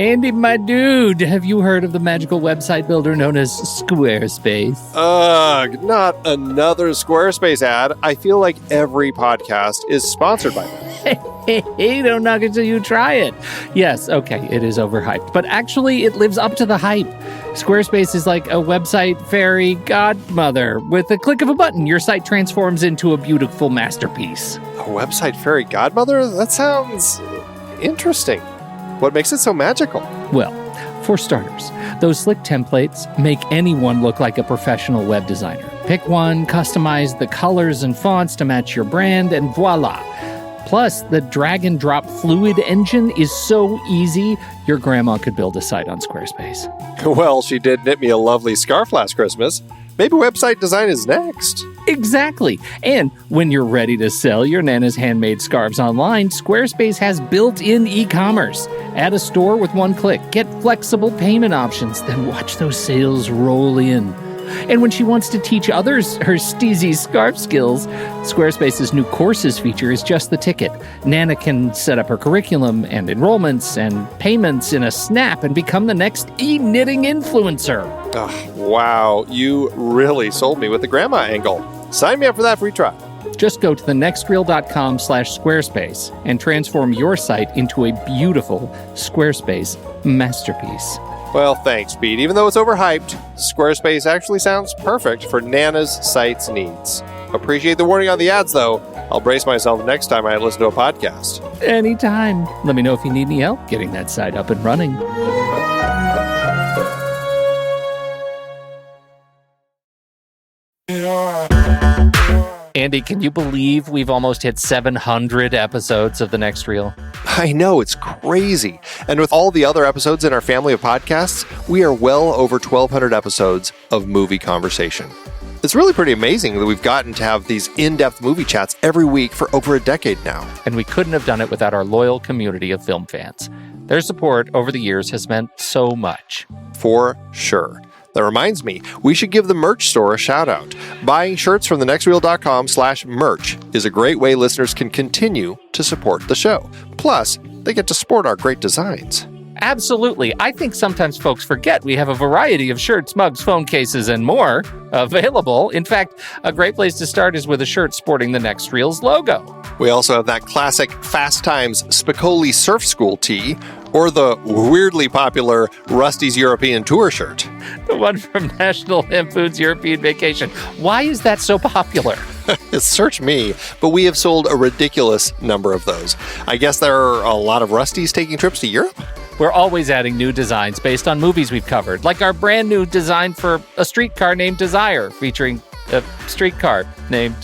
Andy, my dude, have you heard of the magical website builder known as Squarespace? Ugh, not another Squarespace ad. I feel like every podcast is sponsored by them. Hey, don't knock it till you try it. Yes, okay, it is overhyped, but actually it lives up to the hype. Squarespace is like a website fairy godmother. With a click of a button, your site transforms into a beautiful masterpiece. A website fairy godmother? That sounds interesting. What makes it so magical? Well, for starters, those slick templates make anyone look like a professional web designer. Pick one, customize the colors and fonts to match your brand, and voila. Plus, the drag and drop fluid engine is so easy, your grandma could build a site on Squarespace. Well, she did knit me a lovely scarf last Christmas. Maybe website design is next. Exactly. And when you're ready to sell your Nana's handmade scarves online, Squarespace has built-in e-commerce. Add a store with one click. Get flexible payment options. Then watch those sales roll in. And when she wants to teach others her steezy scarf skills, Squarespace's new courses feature is just the ticket. Nana can set up her curriculum and enrollments and payments in a snap and become the next e-knitting influencer. Oh, wow, you really sold me with the grandma angle. Sign me up for that free trial. Just go to thenextreel.com/Squarespace and transform your site into a beautiful Squarespace masterpiece. Well, thanks, Pete. Even though it's overhyped, Squarespace actually sounds perfect for Nana's site's needs. Appreciate the warning on the ads, though. I'll brace myself next time I listen to a podcast. Anytime. Let me know if you need any help getting that site up and running. Andy, can you believe we've almost hit 700 episodes of The Next Reel? I know, it's crazy. And with all the other episodes in our family of podcasts, we are well over 1,200 episodes of movie conversation. It's really pretty amazing that we've gotten to have these in-depth movie chats every week for over a decade now. And we couldn't have done it without our loyal community of film fans. Their support over the years has meant so much. For sure. That reminds me, we should give the merch store a shout out. Buying shirts from thenextreel.com/merch is a great way listeners can continue to support the show. Plus, they get to sport our great designs. Absolutely. I think sometimes folks forget we have a variety of shirts, mugs, phone cases, and more available. In fact, a great place to start is with a shirt sporting the Next Reel's logo. We also have that classic Fast Times Spicoli Surf School tee, or the weirdly popular Rusty's European Tour shirt. The one from National Lampoon's European Vacation. Why is that so popular? Search me, but we have sold a ridiculous number of those. I guess there are a lot of Rustys taking trips to Europe? We're always adding new designs based on movies we've covered, like our brand new design for a streetcar named Desire, featuring a streetcar named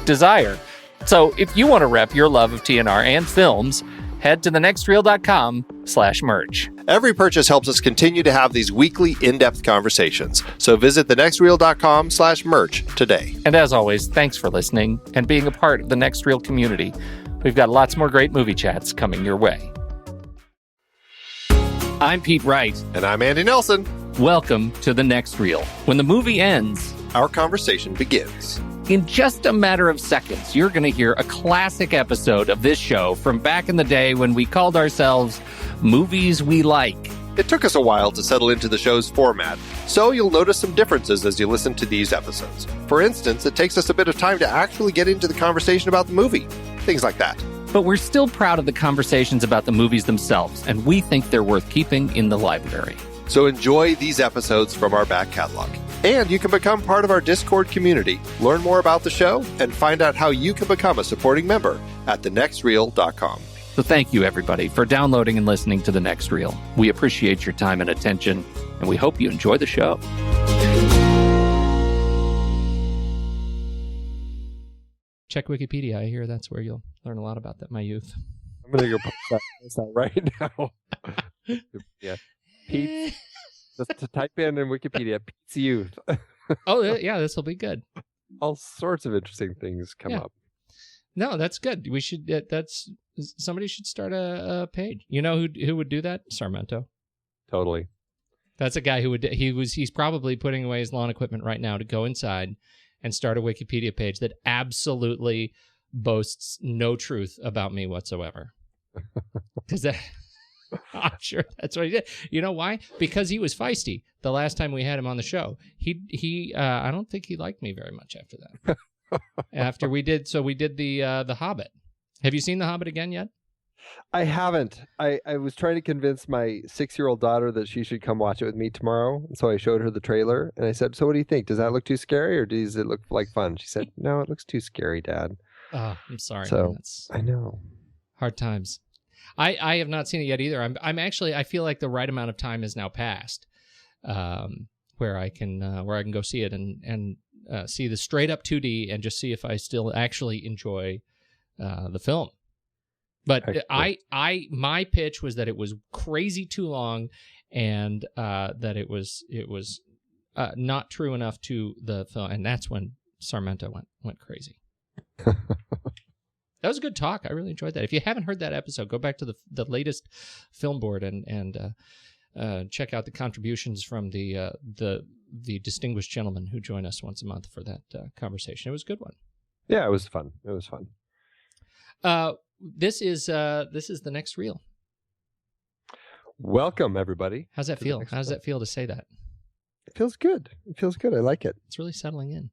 Desire. So if you want to rep your love of TNR and films, head to thenextreel.com/merch. Every purchase helps us continue to have these weekly in-depth conversations. So visit thenextreel.com/merch today. And as always, thanks for listening and being a part of the Next Reel community. We've got lots more great movie chats coming your way. I'm Pete Wright. And I'm Andy Nelson. Welcome to The Next Reel. When the movie ends, our conversation begins. In just a matter of seconds, you're going to hear a classic episode of this show from back in the day when we called ourselves Movies We Like. It took us a while to settle into the show's format, so you'll notice some differences as you listen to these episodes. For instance, it takes us a bit of time to actually get into the conversation about the movie. Things like that. But we're still proud of the conversations about the movies themselves, and we think they're worth keeping in the library. So enjoy these episodes from our back catalog. And you can become part of our Discord community, learn more about the show, and find out how you can become a supporting member at thenextreel.com. So thank you, everybody, for downloading and listening to The Next Reel. We appreciate your time and attention, and we hope you enjoy the show. Check Wikipedia. I hear that's where you'll learn a lot about my youth. I'm going to go post that right now. Yeah. Pete, just to type in Wikipedia, Pete's youth. Oh, yeah, this will be good. All sorts of interesting things come up. No, that's good. We should. Somebody should start a page. You know who would do that? Sarmento. Totally. That's a guy who would. He's probably putting away his lawn equipment right now to go inside and start a Wikipedia page that absolutely boasts no truth about me whatsoever. Because I'm sure that's what he did. You know why? Because he was feisty the last time we had him on the show. He I don't think he liked me very much after that. After we did the Hobbit. Have you seen the Hobbit again yet? I haven't. I was trying to convince my 6-year-old daughter that she should come watch it with me tomorrow. So I showed her the trailer and I said, "So what do you think? Does that look too scary or does it look like fun?" She said, "No, it looks too scary, Dad." Oh, I'm sorry. So I know. Hard times. I have not seen it yet either. I'm actually, I feel like the right amount of time has now passed, where I can go see it and see the straight up 2D and just see if I still actually enjoy the film. But my pitch was that it was crazy too long, and that it was not true enough to the film, and that's when Sarmento went crazy. That was a good talk. I really enjoyed that. If you haven't heard that episode, go back to the latest film board and check out the contributions from the distinguished gentlemen who join us once a month for that conversation. It was a good one. Yeah, it was fun. It was fun. This is the next reel. Welcome, everybody. How's that feel? How does that feel to say that? It feels good. It feels good. I like it. It's really settling in.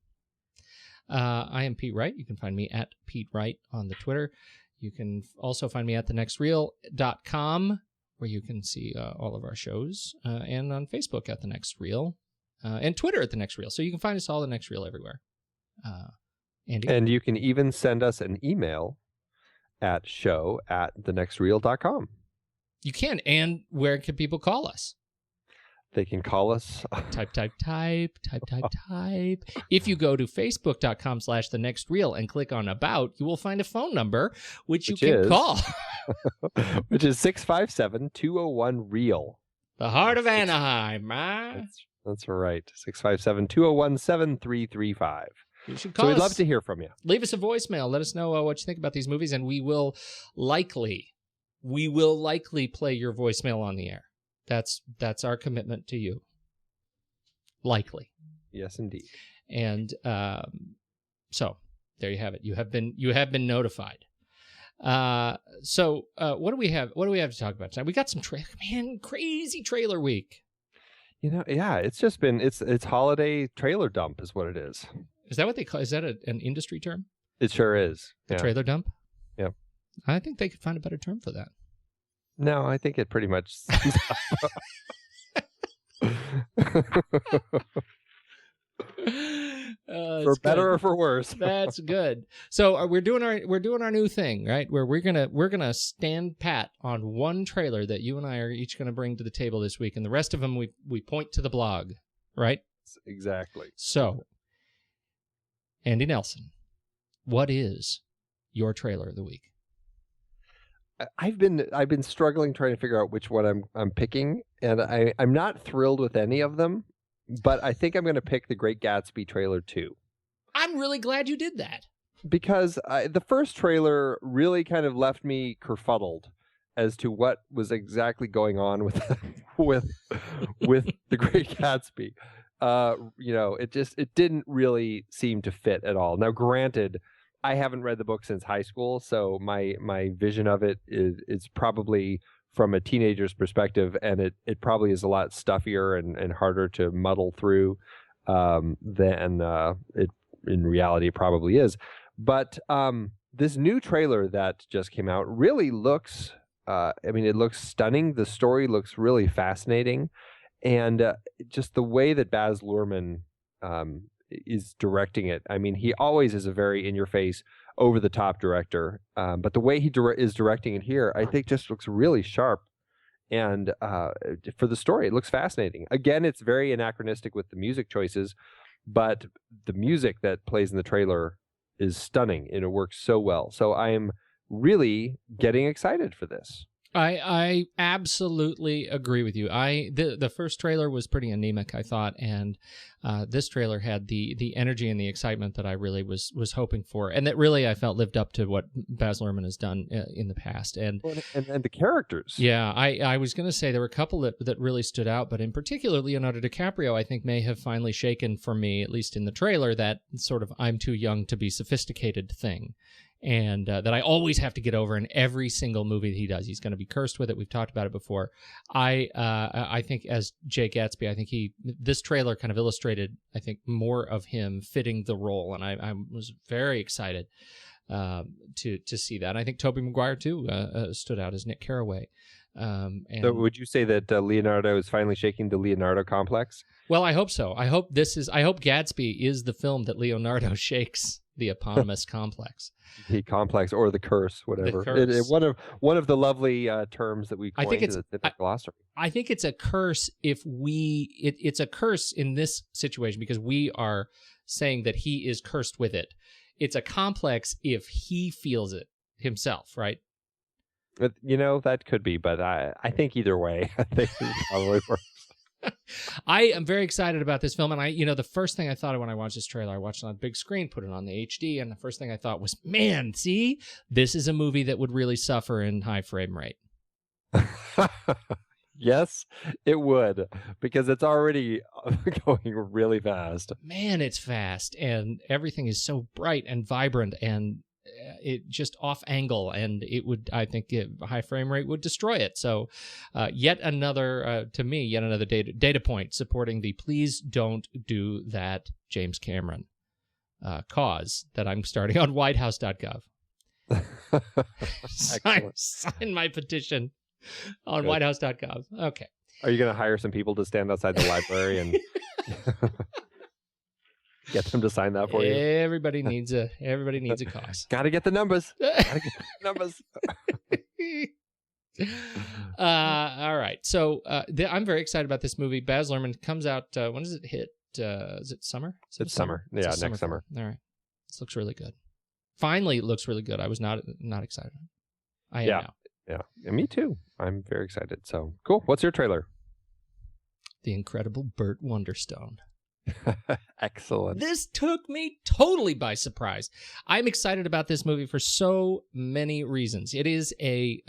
I am Pete Wright. You can find me at Pete Wright on the Twitter. You can also find me at thenextreel.com, where you can see all of our shows, and on Facebook at The Next Reel, and Twitter at The Next Reel. So you can find us all The Next Reel everywhere. Andy? And you can even send us an email at show@thenextreel.com. You can. And where can people call us? They can call us. Type. If you go to facebook.com/thenextreel and click on About, you will find a phone number, which you can call. Which is 657-201-REAL. The heart of Anaheim, That's right. 657-201-7335. You should call us. So we'd love to hear from you. Leave us a voicemail. Let us know what you think about these movies, and we will likely play your voicemail on the air. That's our commitment to you. Likely. Yes, indeed. And so there you have it. You have been notified. So what do we have? What do we have to talk about tonight? We got some crazy trailer week. Yeah, it's just been it's holiday trailer dump is what it is. Is that what they call? Is that an industry term? It sure is. A trailer dump. Yeah. I think they could find a better term for that. No, I think it pretty much sums up. For better or for worse. That's good. So we're doing our new thing, right? Where we're gonna stand pat on one trailer that you and I are each gonna bring to the table this week, and the rest of them we point to the blog, right? Exactly. So, Andy Nelson, what is your trailer of the week? I've been struggling trying to figure out which one I'm picking, and I'm not thrilled with any of them, but I think I'm going to pick The Great Gatsby trailer 2. I'm really glad you did that. Because the first trailer really kind of left me kerfuddled as to what was exactly going on with The Great Gatsby. It didn't really seem to fit at all. Now, granted, I haven't read the book since high school, so my vision of it is probably from a teenager's perspective, and it probably is a lot stuffier and harder to muddle through than it in reality probably is. But this new trailer that just came out really looks, it looks stunning. The story looks really fascinating, and just the way that Baz Luhrmann is directing it. I mean, he always is a very in-your-face, over-the-top director, but the way he is directing it here, I think just looks really sharp. And for the story, it looks fascinating. Again, it's very anachronistic with the music choices, but the music that plays in the trailer is stunning, and it works so well. So I am really getting excited for this. I absolutely agree with you. The first trailer was pretty anemic, I thought, and this trailer had the energy and the excitement that I really was hoping for, and that really I felt lived up to what Baz Luhrmann has done in the past. And the characters. Yeah, I was going to say there were a couple that really stood out, but in particular, Leonardo DiCaprio, I think, may have finally shaken for me, at least in the trailer, that sort of I'm too young to be sophisticated thing. and that I always have to get over in every single movie that he does. He's going to be cursed with it. We've talked about it before. I think as Jay Gatsby, I think this trailer kind of illustrated, I think, more of him fitting the role, and I was very excited to see that. And I think Tobey Maguire too stood out as Nick Carraway. And so would you say that Leonardo is finally shaking the Leonardo complex? Well, I hope so. I hope Gatsby is the film that Leonardo shakes the eponymous complex. The complex or the curse, whatever. The curse. One of the lovely terms that we coined in the glossary. I think it's a curse if it's a curse in this situation because we are saying that he is cursed with it. It's a complex if he feels it himself, right? But, that could be, but I think either way, I think it probably works. I am very excited about this film, and the first thing I thought of when I watched this trailer, I watched it on a big screen, put it on the HD, and the first thing I thought was, man, see, this is a movie that would really suffer in high frame rate. Yes, it would, because it's already going really fast. Man, it's fast, and everything is so bright and vibrant, and it just off angle, and it would, I think, high frame rate would destroy it. So, yet another data point supporting the please don't do that James Cameron cause that I'm starting on whitehouse.gov. Sign my petition on whitehouse.gov. Okay. Are you going to hire some people to stand outside the library and get them to sign that for you? Everybody needs a cause. Got to get the numbers. All right. So I'm very excited about this movie. Baz Luhrmann comes out. When does it hit? Is it summer? It's summer. Yeah, next summer. All right. This looks really good. Finally, it looks really good. I was not excited. I am now. Yeah, and me too. I'm very excited. So cool. What's your trailer? The Incredible Burt Wonderstone. Excellent. This took me totally by surprise. I'm excited about this movie for so many reasons. It is a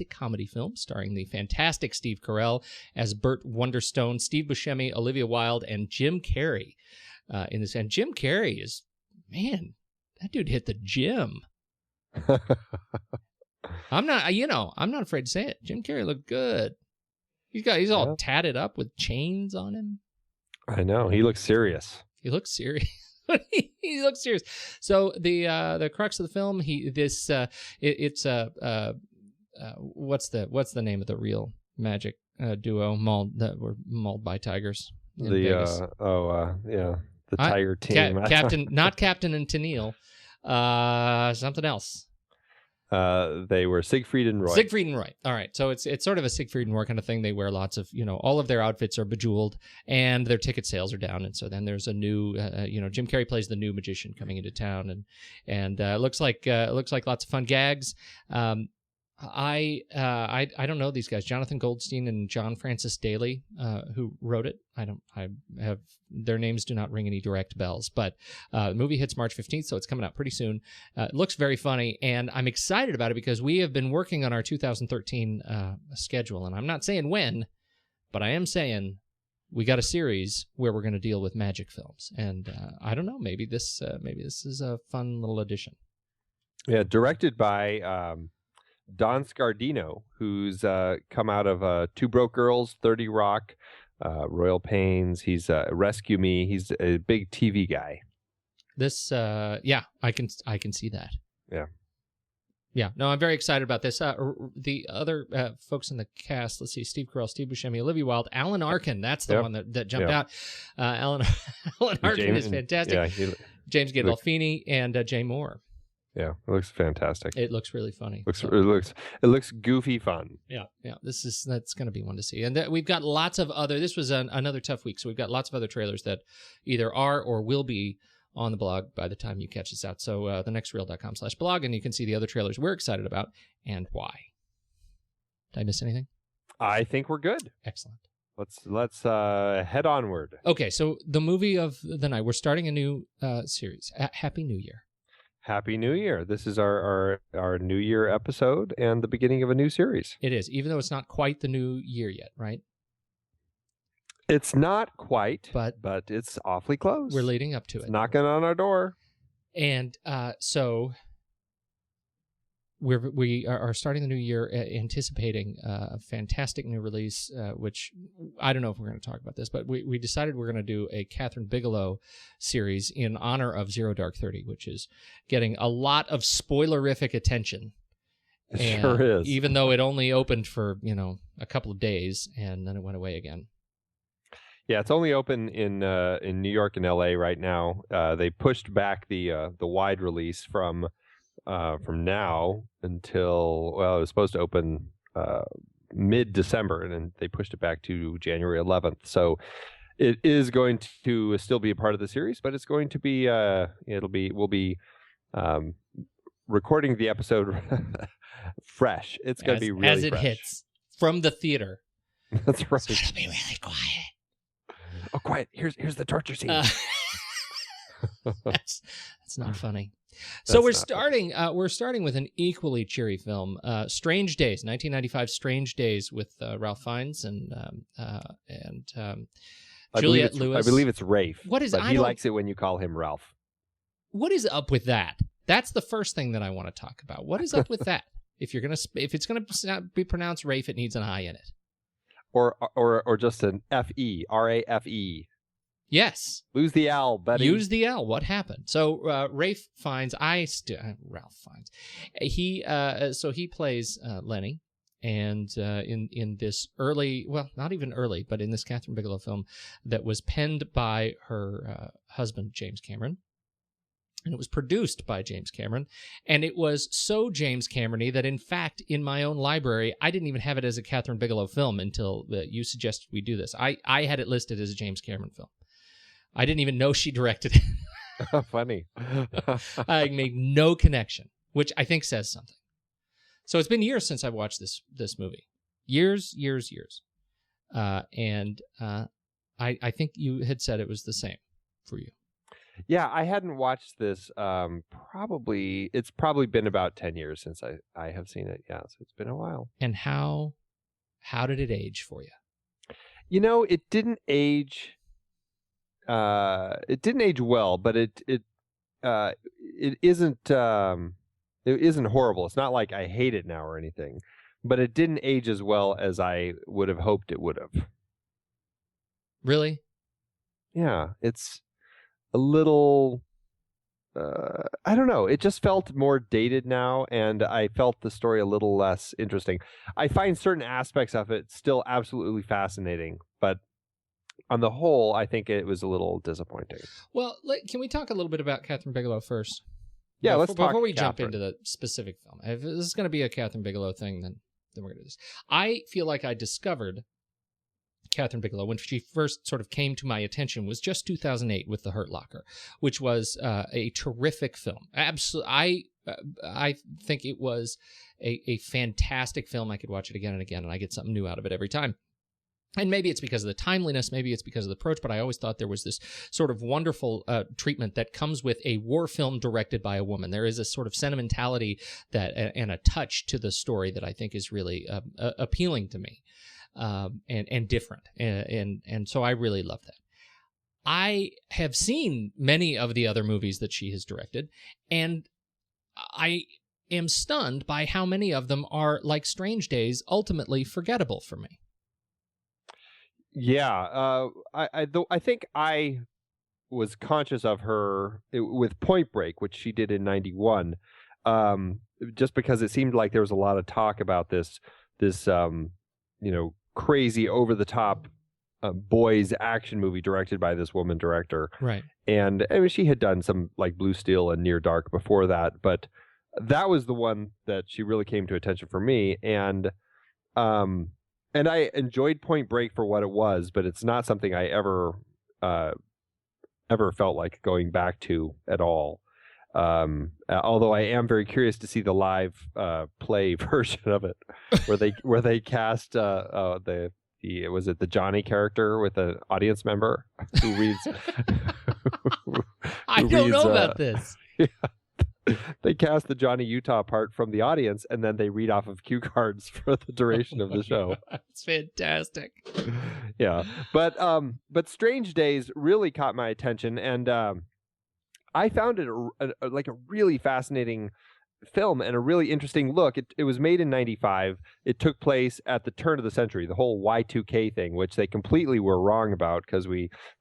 comedy film starring the fantastic Steve Carell as Burt Wonderstone, Steve Buscemi, Olivia Wilde, and Jim Carrey in this. And Jim Carrey is, man, that dude hit the gym. I'm not afraid to say it. Jim Carrey looked good. He's all tatted up with chains on him. I know. He looks serious. He looks serious. He looks serious. So the crux of the film, what's the name of the real magic duo that were mauled by tigers in Vegas? The tiger team. Not Captain and Tennille. Something else. They were Siegfried and Roy. Siegfried and Roy. All right. So it's sort of a Siegfried and Roy kind of thing. They wear lots of, all of their outfits are bejeweled and their ticket sales are down. And so then there's a new, Jim Carrey plays the new magician coming into town, and looks like lots of fun gags. I don't know these guys, Jonathan Goldstein and John Francis Daly, who wrote it. Their names do not ring any direct bells, but the movie hits March 15th, so it's coming out pretty soon. It looks very funny, and I'm excited about it because we have been working on our 2013 schedule, and I'm not saying when, but I am saying we got a series where we're going to deal with magic films, and I don't know, maybe this is a fun little addition. Yeah, directed by Don Scardino, who's come out of Two Broke Girls, 30 Rock, Royal Pains. He's Rescue Me. He's a big TV guy. This, I can see that. Yeah. No, I'm very excited about this. The other folks in the cast, let's see, Steve Carell, Steve Buscemi, Olivia Wilde, Alan Arkin. That's the one that jumped out. Alan Arkin is fantastic. Yeah, James Gandolfini and Jay Moore. Yeah, it looks fantastic. It looks really funny. It looks goofy fun. Yeah. That's going to be one to see. And we've got lots of other. This was another tough week, so we've got lots of other trailers that either are or will be on the blog by the time you catch this out. So thenextreel.com/blog, and you can see the other trailers we're excited about and why. Did I miss anything? I think we're good. Excellent. Let's head onward. Okay, so the movie of the night. We're starting a new series. Happy New Year. Happy New Year. This is our New Year episode and the beginning of a new series. It is, even though it's not quite the new year yet, right? It's not quite, but it's awfully close. We're leading up to it. Knocking on our door. And so we are starting the new year anticipating a fantastic new release, which I don't know if we're going to talk about this, but we decided we're going to do a Kathryn Bigelow series in honor of Zero Dark 30, which is getting a lot of spoilerific attention. It sure is. Even though it only opened for, a couple of days and then it went away again. Yeah, it's only open in New York and LA right now. They pushed back the wide release from now until, well, it was supposed to open mid-December, and then they pushed it back to January 11th. So it is going to still be a part of the series, but it's going to be we'll be recording the episode fresh. It's going to be really as it fresh. hits from the theater. That's right. So it'll be really quiet. Oh, quiet! Here's the torture scene. That's not funny. So we're starting with an equally cheery film, Strange Days, 1995 Strange Days with Ralph Fiennes and Juliette Lewis. I believe it's Rafe. What is? But he likes it when you call him Ralph. What is up with that? That's the first thing that I want to talk about. What is up with that? If it's gonna be pronounced Rafe, it needs an I in it. Or just an F-E, R-A-F-E. Yes. Lose the L, buddy. Use the L. What happened? So Ralph Fiennes, Ralph Fiennes. He plays Lenny, and in this early, well, not even early, but in this Kathryn Bigelow film that was penned by her husband James Cameron. And it was produced by James Cameron. And it was so James Cameron-y that, in fact, in my own library, I didn't even have it as a Kathryn Bigelow film until you suggested we do this. I had it listed as a James Cameron film. I didn't even know she directed it. Funny. I made no connection, which I think says something. So it's been years since I've watched this movie. Years. And I think you had said it was the same for you. Yeah, I hadn't watched this. It's probably been about 10 years since I have seen it. Yeah, so it's been a while. And how did it age for you? It didn't age. It didn't age well, but it isn't horrible. It's not like I hate it now or anything, but it didn't age as well as I would have hoped it would have. Really? Yeah, it's a little, I don't know. It just felt more dated now, and I felt the story a little less interesting. I find certain aspects of it still absolutely fascinating, but on the whole, I think it was a little disappointing. Well, can we talk a little bit about Kathryn Bigelow first? Yeah, let's talk before we Kathryn. Jump into the specific film. If this is going to be a Kathryn Bigelow thing, then we're going to do this. I feel like I discovered Kathryn Bigelow when she first sort of came to my attention was just 2008 with The Hurt Locker, which was a terrific film. Absolutely, I think it was a fantastic film. I could watch it again and again, and I get something new out of it every time. And maybe it's because of the timeliness, maybe it's because of the approach, but I always thought there was this sort of wonderful treatment that comes with a war film directed by a woman. There is a sort of sentimentality and a touch to the story that I think is really appealing to me. And different. And so I really love that. I have seen many of the other movies that she has directed, and I am stunned by how many of them are, like Strange Days, ultimately forgettable for me. Yeah, I think I was conscious of her with Point Break, which she did in '91, just because it seemed like there was a lot of talk about this crazy over the top boys action movie directed by this woman director. Right. And I mean, she had done some like Blue Steel and Near Dark before that, but that was the one that she really came to attention for me. And I enjoyed Point Break for what it was, but it's not something I ever felt like going back to at all. Although I am very curious to see the live play version of it, where they cast the Johnny character with an audience member who reads. I don't know about this. Yeah. They cast the Johnny Utah part from the audience, and then they read off of cue cards for the duration of the show. It's fantastic. Yeah, but Strange Days really caught my attention, and I found it like a really fascinating film and a really interesting look. It was made in 95. It took place at the turn of the century, the whole Y2K thing, which they completely were wrong about because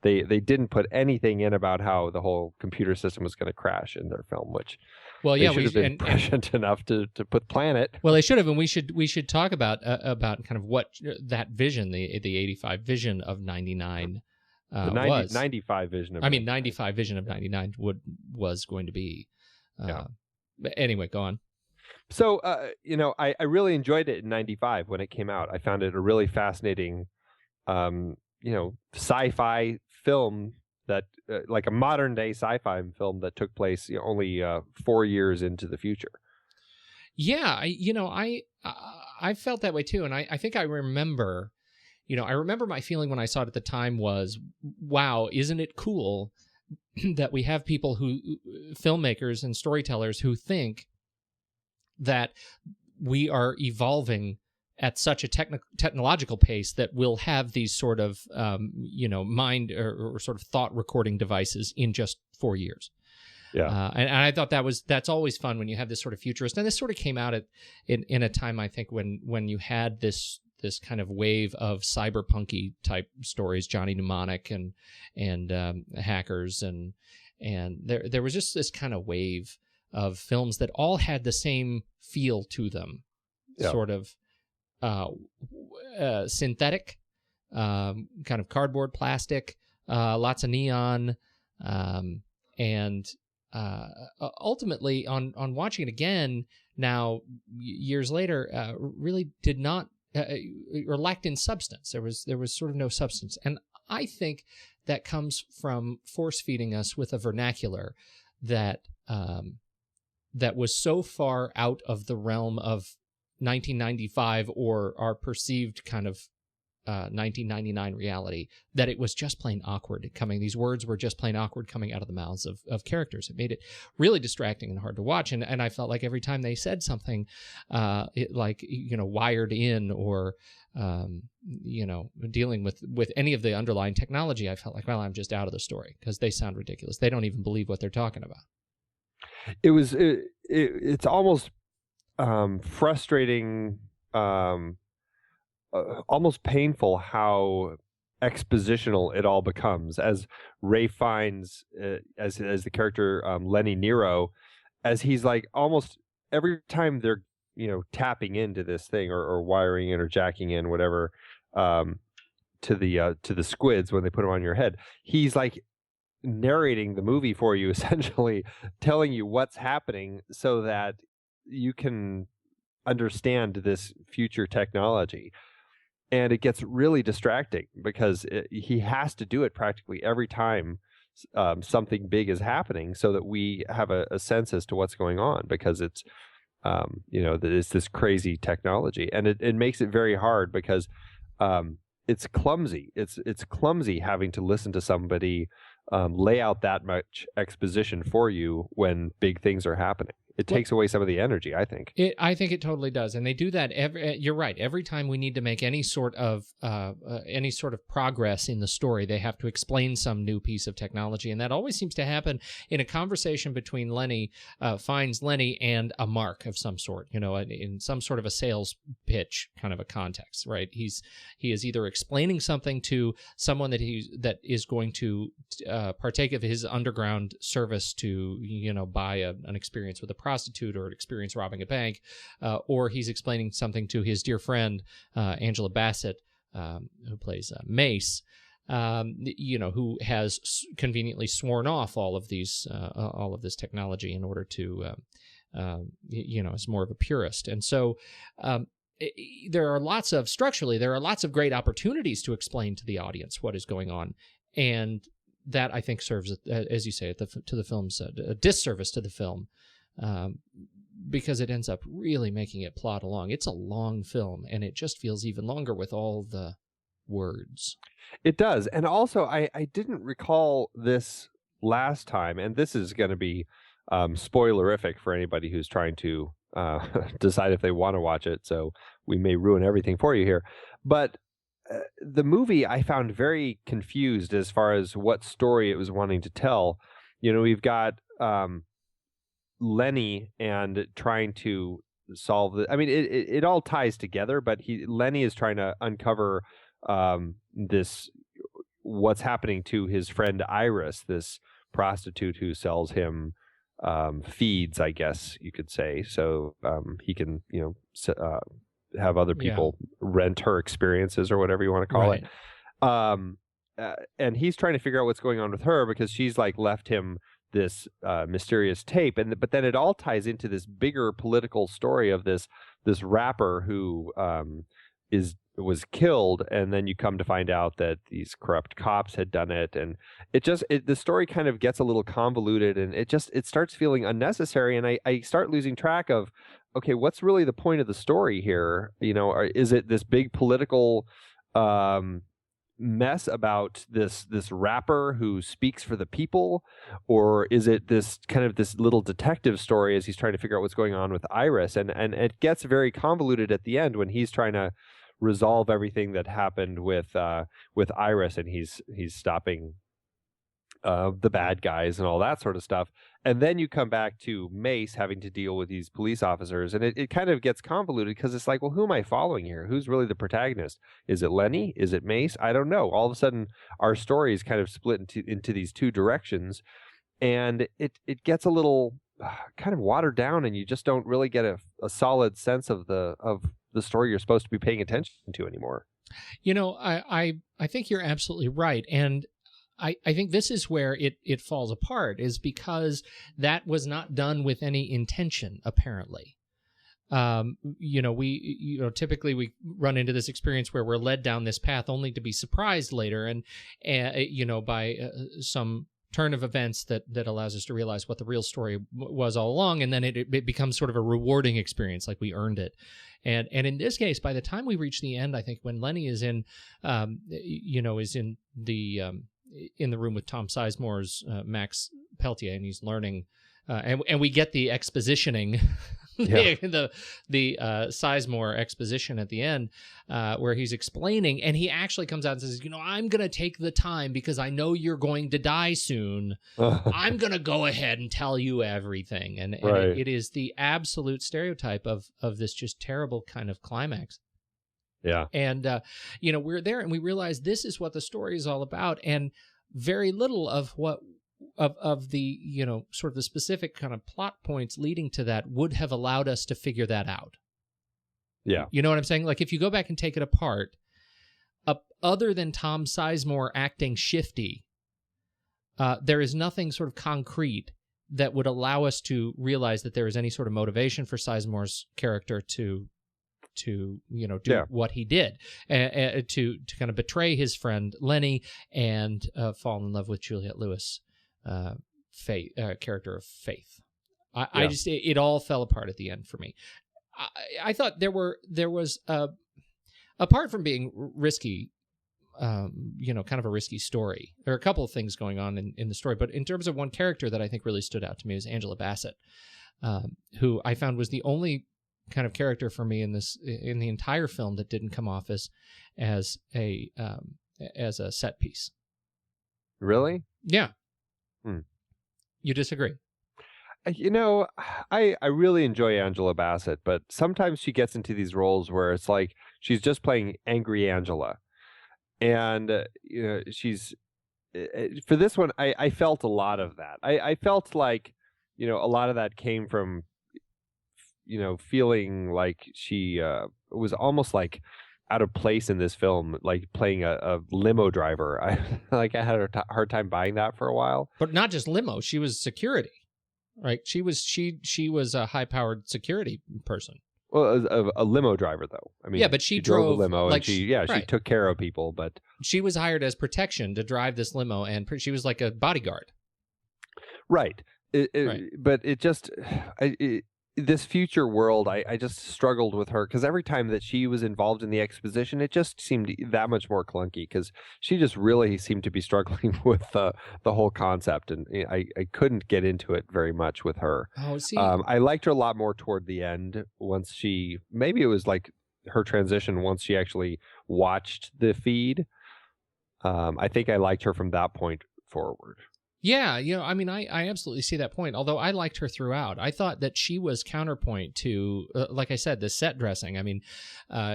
they didn't put anything in about how the whole computer system was going to crash in their film, which they should have been prescient enough to put Planet. Well, they should have, and we should talk about kind of what that vision, the 85 vision of 99 the 95 vision of 95 vision of 99 was going to be. But anyway, go on. So, I really enjoyed it in 95 when it came out. I found it a really fascinating, sci-fi film that, like a modern day sci-fi film that took place only 4 years into the future. Yeah, I felt that way too. And I think I remember, my feeling when I saw it at the time was, wow, isn't it cool that we have people filmmakers and storytellers who think that we are evolving at such a technological pace that we'll have these sort of, mind or sort of thought recording devices in just 4 years. Yeah. And I thought that's always fun when you have this sort of futurist. And this sort of came out in a time, I think, when you had this kind of wave of cyberpunky type stories, Johnny Mnemonic and hackers, and there was just this kind of wave of films that all had the same feel to them, sort of synthetic, kind of cardboard, plastic, lots of neon, and ultimately on watching it again now years later, really did not. Or lacked in substance. There was sort of no substance, and I think that comes from force feeding us with a vernacular that was so far out of the realm of 1995 or our perceived kind of 1999 reality that it was just plain awkward coming. These words were just plain awkward coming out of the mouths of characters. It made it really distracting and hard to watch. And I felt like every time they said something, wired in or, dealing with any of the underlying technology, I felt like, well, I'm just out of the story because they sound ridiculous. They don't even believe what they're talking about. It's almost frustrating, almost painful how expositional it all becomes as Ralph Fiennes, as the character Lenny Nero, as he's like almost every time they're tapping into this thing or wiring in or jacking in whatever to the squids when they put them on your head, he's like narrating the movie for you, essentially telling you what's happening so that you can understand this future technology. And it gets really distracting because he has to do it practically every time something big is happening so that we have a sense as to what's going on, because it's, it's this crazy technology. And it makes it very hard because it's clumsy. It's clumsy having to listen to somebody lay out that much exposition for you when big things are happening. It takes away some of the energy, I think. I think it totally does, and they do that. You're right. Every time we need to make any sort of progress in the story, they have to explain some new piece of technology, and that always seems to happen in a conversation between Fiennes Lenny, and a mark of some sort. In some sort of a sales pitch kind of a context, right? He is either explaining something to someone that is going to partake of his underground service to buy an experience with a prostitute or an experience robbing a bank, or he's explaining something to his dear friend Angela Bassett, who plays Mace, who has conveniently sworn off all of this technology in order to, is more of a purist, and so. There are lots of great opportunities to explain to the audience what is going on, and that I think serves, as you say, to the film's a disservice to the film. Because it ends up really making it plod along. It's a long film, and it just feels even longer with all the words. It does. And also, I didn't recall this last time, and this is going to be spoilerific for anybody who's trying to decide if they want to watch it, so we may ruin everything for you here. But the movie I found very confused as far as what story it was wanting to tell. We've got... Lenny and trying to solve the. I mean, it all ties together, but Lenny is trying to uncover this what's happening to his friend Iris, this prostitute who sells him feeds, I guess you could say, so he can have other people rent her experiences or whatever you want to call it. And he's trying to figure out what's going on with her because she's like left him this mysterious tape, but then it all ties into this bigger political story of this rapper who was killed, and then you come to find out that these corrupt cops had done it, and the story kind of gets a little convoluted, and it starts feeling unnecessary, and I start losing track of, okay, what's really the point of the story here? Or is it this big political mess about this rapper who speaks for the people, or is it this little detective story as he's trying to figure out what's going on with Iris, and it gets very convoluted at the end when he's trying to resolve everything that happened with Iris, and he's stopping the bad guys and all that sort of stuff. And then you come back to Mace having to deal with these police officers, and it kind of gets convoluted because it's like, well, who am I following here? Who's really the protagonist? Is it Lenny? Is it Mace? I don't know. All of a sudden, our story is kind of split into these two directions, and it gets a little kind of watered down, and you just don't really get a solid sense of the story you're supposed to be paying attention to anymore. I think you're absolutely right, and I think this is where it falls apart, is because that was not done with any intention, apparently. Typically we run into this experience where we're led down this path only to be surprised later, and by some turn of events that allows us to realize what the real story was all along, and then it becomes sort of a rewarding experience, like we earned it. And in this case, by the time we reach the end, I think when Lenny is in the room with Tom Sizemore's Max Peltier, and he's learning, and we get the expositioning, the Sizemore exposition at the end, where he's explaining, and he actually comes out and says, I'm going to take the time because I know you're going to die soon. I'm going to go ahead and tell you everything. And right. it is the absolute stereotype of this just terrible kind of climax. Yeah. And, we're there and we realize this is what the story is all about. And very little of what of the, sort of the specific kind of plot points leading to that would have allowed us to figure that out. Yeah. You know what I'm saying? Like, if you go back and take it apart, other than Tom Sizemore acting shifty, there is nothing sort of concrete that would allow us to realize that there is any sort of motivation for Sizemore's character to do what he did, to kind of betray his friend Lenny and fall in love with Juliette Lewis, character of Faith. I just it all fell apart at the end for me. I thought there was apart from being risky, kind of a risky story. There are a couple of things going on in the story, but in terms of one character that I think really stood out to me was Angela Bassett, who I found was the only kind of character for me in the entire film that didn't come off as a set piece. Really? Yeah. You disagree? I really enjoy Angela Bassett, but sometimes she gets into these roles where it's like she's just playing angry Angela. And, she's, for this one, I felt a lot of that. I felt like, a lot of that came from, feeling like she was almost like out of place in this film, like playing a limo driver. I had a hard time buying that for a while. But not just limo, she was security, right? She was a high-powered security person. Well, a limo driver, though. I mean, yeah, but she drove a limo, like and she took care of people. But she was hired as protection to drive this limo, and she was like a bodyguard. Right. Right. But it just, this future world, I just struggled with her because every time that she was involved in the exposition, it just seemed that much more clunky because she just really seemed to be struggling with the whole concept, and I couldn't get into it very much with her. Oh, see, I liked her a lot more toward the end once maybe it was like her transition once she actually watched the feed. I think I liked her from that point forward. Yeah, I mean, I absolutely see that point, although I liked her throughout. I thought that she was counterpoint to, like I said, the set dressing. I mean,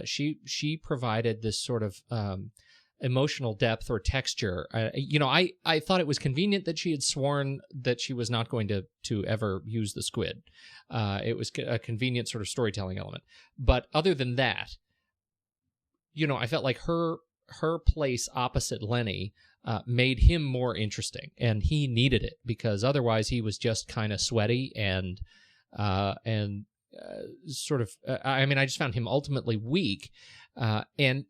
she provided this sort of emotional depth or texture. I thought it was convenient that she had sworn that she was not going to ever use the squid. It was a convenient sort of storytelling element. But other than that, I felt like her place opposite Lenny made him more interesting, and he needed it because otherwise he was just kind of sweaty and sort of. I mean, I just found him ultimately weak, and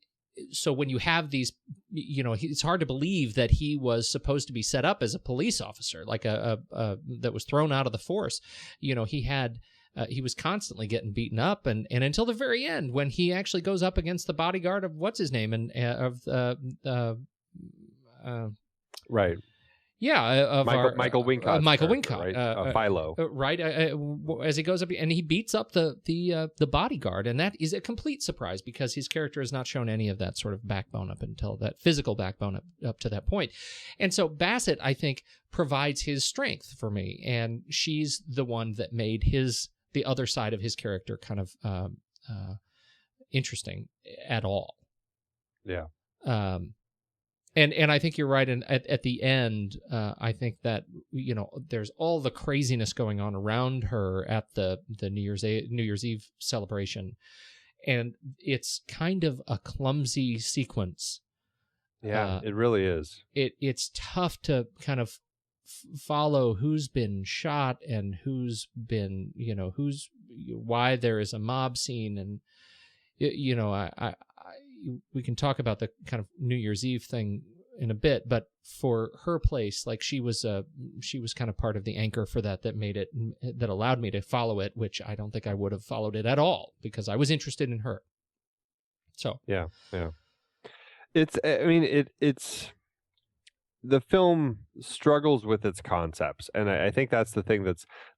so when you have these, it's hard to believe that he was supposed to be set up as a police officer, like that was thrown out of the force. He had. He was constantly getting beaten up, and until the very end, when he actually goes up against the bodyguard of what's his name and right, yeah, of Michael Wincott, Michael Wincott, right? Philo, right? As he goes up and he beats up the bodyguard, and that is a complete surprise because his character has not shown any of that sort of backbone up until that physical backbone up to that point, and so Bassett, I think, provides his strength for me, and she's the one that made the other side of his character kind of interesting at all. Yeah. And I think you're right. And at the end, I think that, there's all the craziness going on around her at the New Year's Eve celebration. And it's kind of a clumsy sequence. Yeah, it really is. It's tough to kind of follow who's been shot and who's been, why there is a mob scene. And, we can talk about the kind of New Year's Eve thing in a bit, but for her place, like she was kind of part of the anchor for that allowed me to follow it, which I don't think I would have followed it at all because I was interested in her. So yeah. It's the film struggles with its concepts, and I think that's the thing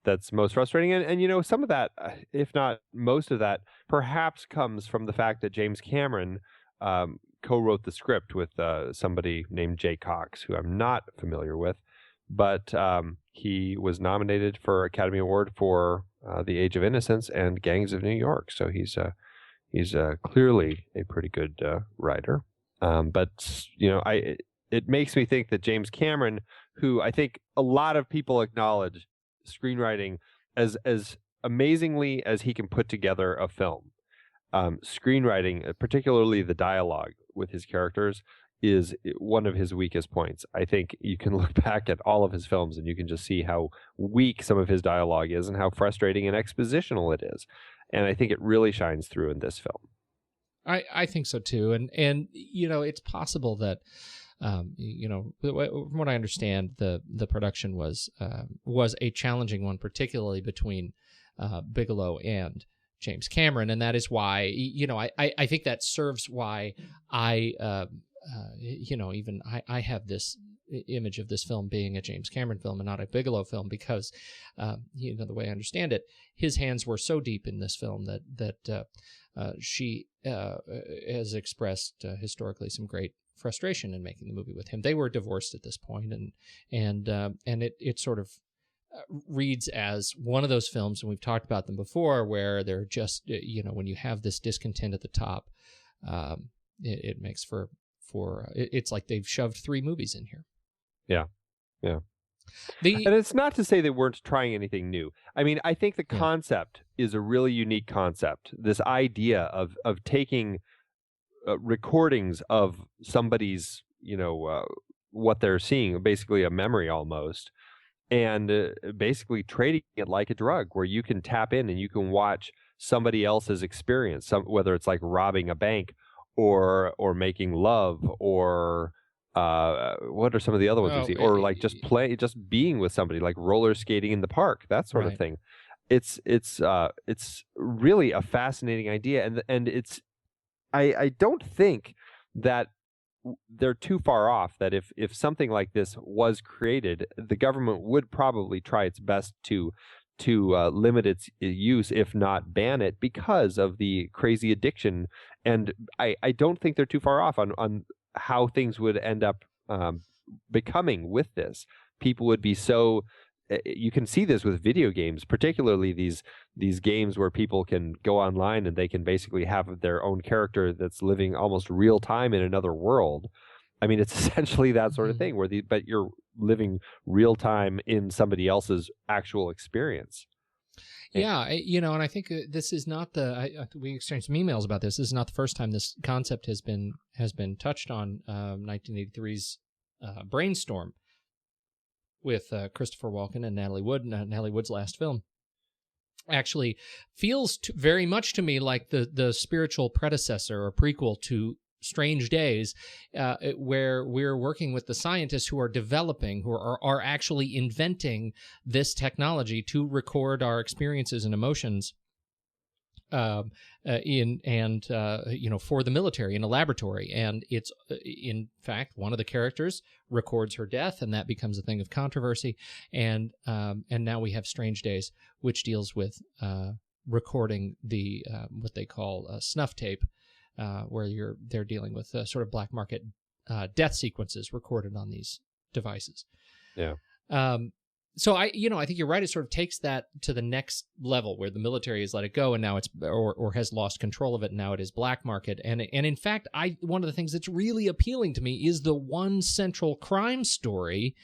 that's most frustrating. And some of that, if not most of that, perhaps comes from the fact that James Cameron co-wrote the script with somebody named Jay Cox, who I'm not familiar with, but he was nominated for Academy Award for The Age of Innocence and Gangs of New York. So he's clearly a pretty good writer. But it makes me think that James Cameron, who I think a lot of people acknowledge screenwriting as amazingly as he can put together a film, screenwriting, particularly the dialogue with his characters, is one of his weakest points. I think you can look back at all of his films and you can just see how weak some of his dialogue is and how frustrating and expositional it is. And I think it really shines through in this film. I think so too. And it's possible that from what I understand, the production was a challenging one, particularly between Bigelow and James Cameron, and that is why I think that serves why I have this image of this film being a James Cameron film and not a Bigelow film because the way I understand it, his hands were so deep in this film that she has expressed historically some great frustration in making the movie with him. They were divorced at this point, and it sort of reads as one of those films, and we've talked about them before, where they're just when you have this discontent at the top, it makes for it's like they've shoved 3 movies in here. Yeah. And it's not to say they weren't trying anything new. I mean, I think the concept is a really unique concept. This idea of taking recordings of somebody's, what they're seeing, basically a memory almost, and basically trading it like a drug, where you can tap in and you can watch somebody else's experience, whether it's like robbing a bank or making love or what are some of the other ones we see, or like just being with somebody, like roller skating in the park, that sort of thing. It's really a fascinating idea, and it's I don't think that they're too far off, that if something like this was created, the government would probably try its best to limit its use, if not ban it, because of the crazy addiction. And I don't think they're too far off on how things would end up becoming with this, people would be so. You can see this with video games, particularly these games where people can go online and they can basically have their own character that's living almost real time in another world. I mean, it's essentially that sort of thing but you're living real time in somebody else's actual experience. Yeah, and I think this is not we exchanged some emails about this. This is not the first time this concept has been touched on. 1983's Brainstorm with Christopher Walken and Natalie Wood. Natalie Wood's last film actually feels very much to me like the spiritual predecessor or prequel to Strange Days, where we're working with the scientists who are developing, who are actually inventing this technology to record our experiences and emotions for the military in a laboratory. And it's in fact one of the characters records her death, and that becomes a thing of controversy. And now we have Strange Days, which deals with recording the what they call snuff tape. Where they're dealing with sort of black market death sequences recorded on these devices. Yeah. So I think you're right. It sort of takes that to the next level where the military has let it go, and now it's or has lost control of it. And now it is black market. And in fact, one of the things that's really appealing to me is the one central crime story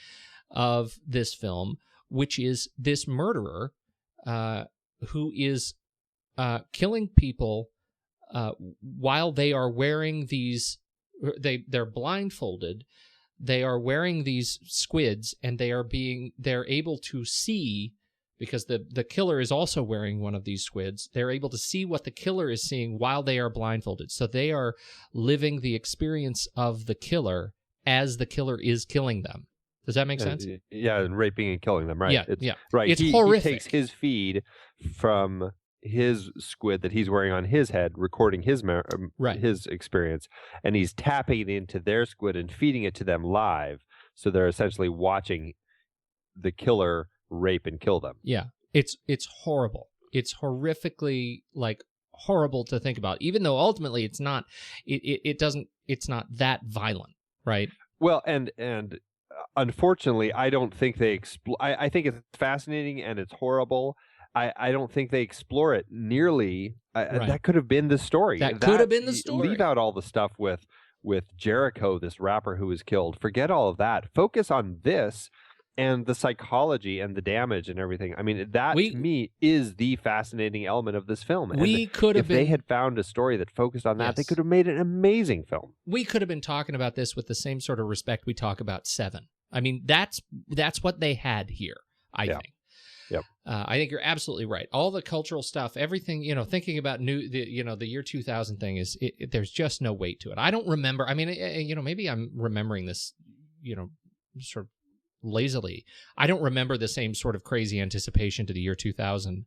of this film, which is this murderer who is killing people. While they are wearing they're blindfolded, they are wearing these squids, and they're able to see, because the killer is also wearing one of these squids. They're able to see what the killer is seeing while they are blindfolded. So they are living the experience of the killer as the killer is killing them. Does that make sense? Yeah, and raping and killing them, right? Yeah, Right. It's horrific. He takes his feed from his squid that he's wearing on his head, recording his his experience, and he's tapping it into their squid and feeding it to them live. So they're essentially watching the killer rape and kill them. Yeah, it's horrible. It's horrifically horrible to think about, even though ultimately it's not. It's not that violent, right? Well, and unfortunately, I don't think they I think it's fascinating and it's horrible. I don't think they explore it nearly. Right. That could have been the story. That could have been the story. Leave out all the stuff with Jericho, this rapper who was killed. Forget all of that. Focus on this and the psychology and the damage and everything. I mean, that to me is the fascinating element of this film. If they had found a story that focused on that, yes, they could have made an amazing film. We could have been talking about this with the same sort of respect we talk about Seven. I mean, that's what they had here, I think. Yep. I think you're absolutely right. All the cultural stuff, everything, thinking about the year 2000 thing is there's just no weight to it. I don't remember. I mean, maybe I'm remembering this, sort of lazily. I don't remember the same sort of crazy anticipation to the year 2000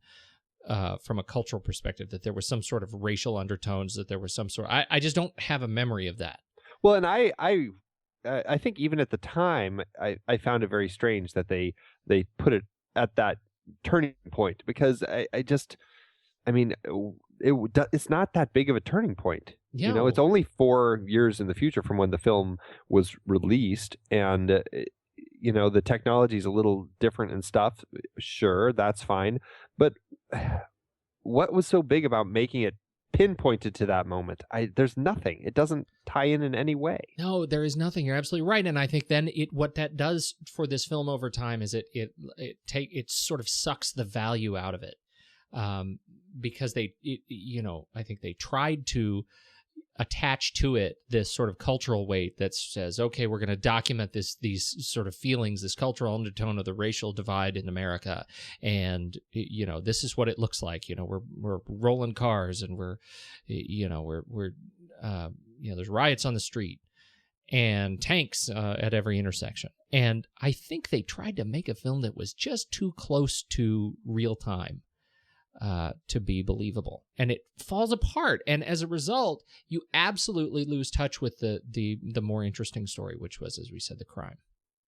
from a cultural perspective, that there was some sort of racial undertones, that there was some sort. I just don't have a memory of that. Well, and I think even at the time, I found it very strange that they put it at that turning point, because it's not that big of a turning point. Yeah. It's only 4 years in the future from when the film was released, and the technology is a little different and stuff. Sure, that's fine, but what was so big about making it pinpointed to that moment? There's nothing. It doesn't tie in any way. No, there is nothing. You're absolutely right. And I think then what that does for this film over time is it sort of sucks the value out of it, because I think they tried to attach to it this sort of cultural weight that says, okay, we're going to document these sort of feelings, this cultural undertone of the racial divide in America, and this is what it looks like. We're rolling cars, and we're there's riots on the street and tanks at every intersection. And I think they tried to make a film that was just too close to real time to be believable, and it falls apart. And as a result, you absolutely lose touch with the more interesting story, which was, as we said, the crime.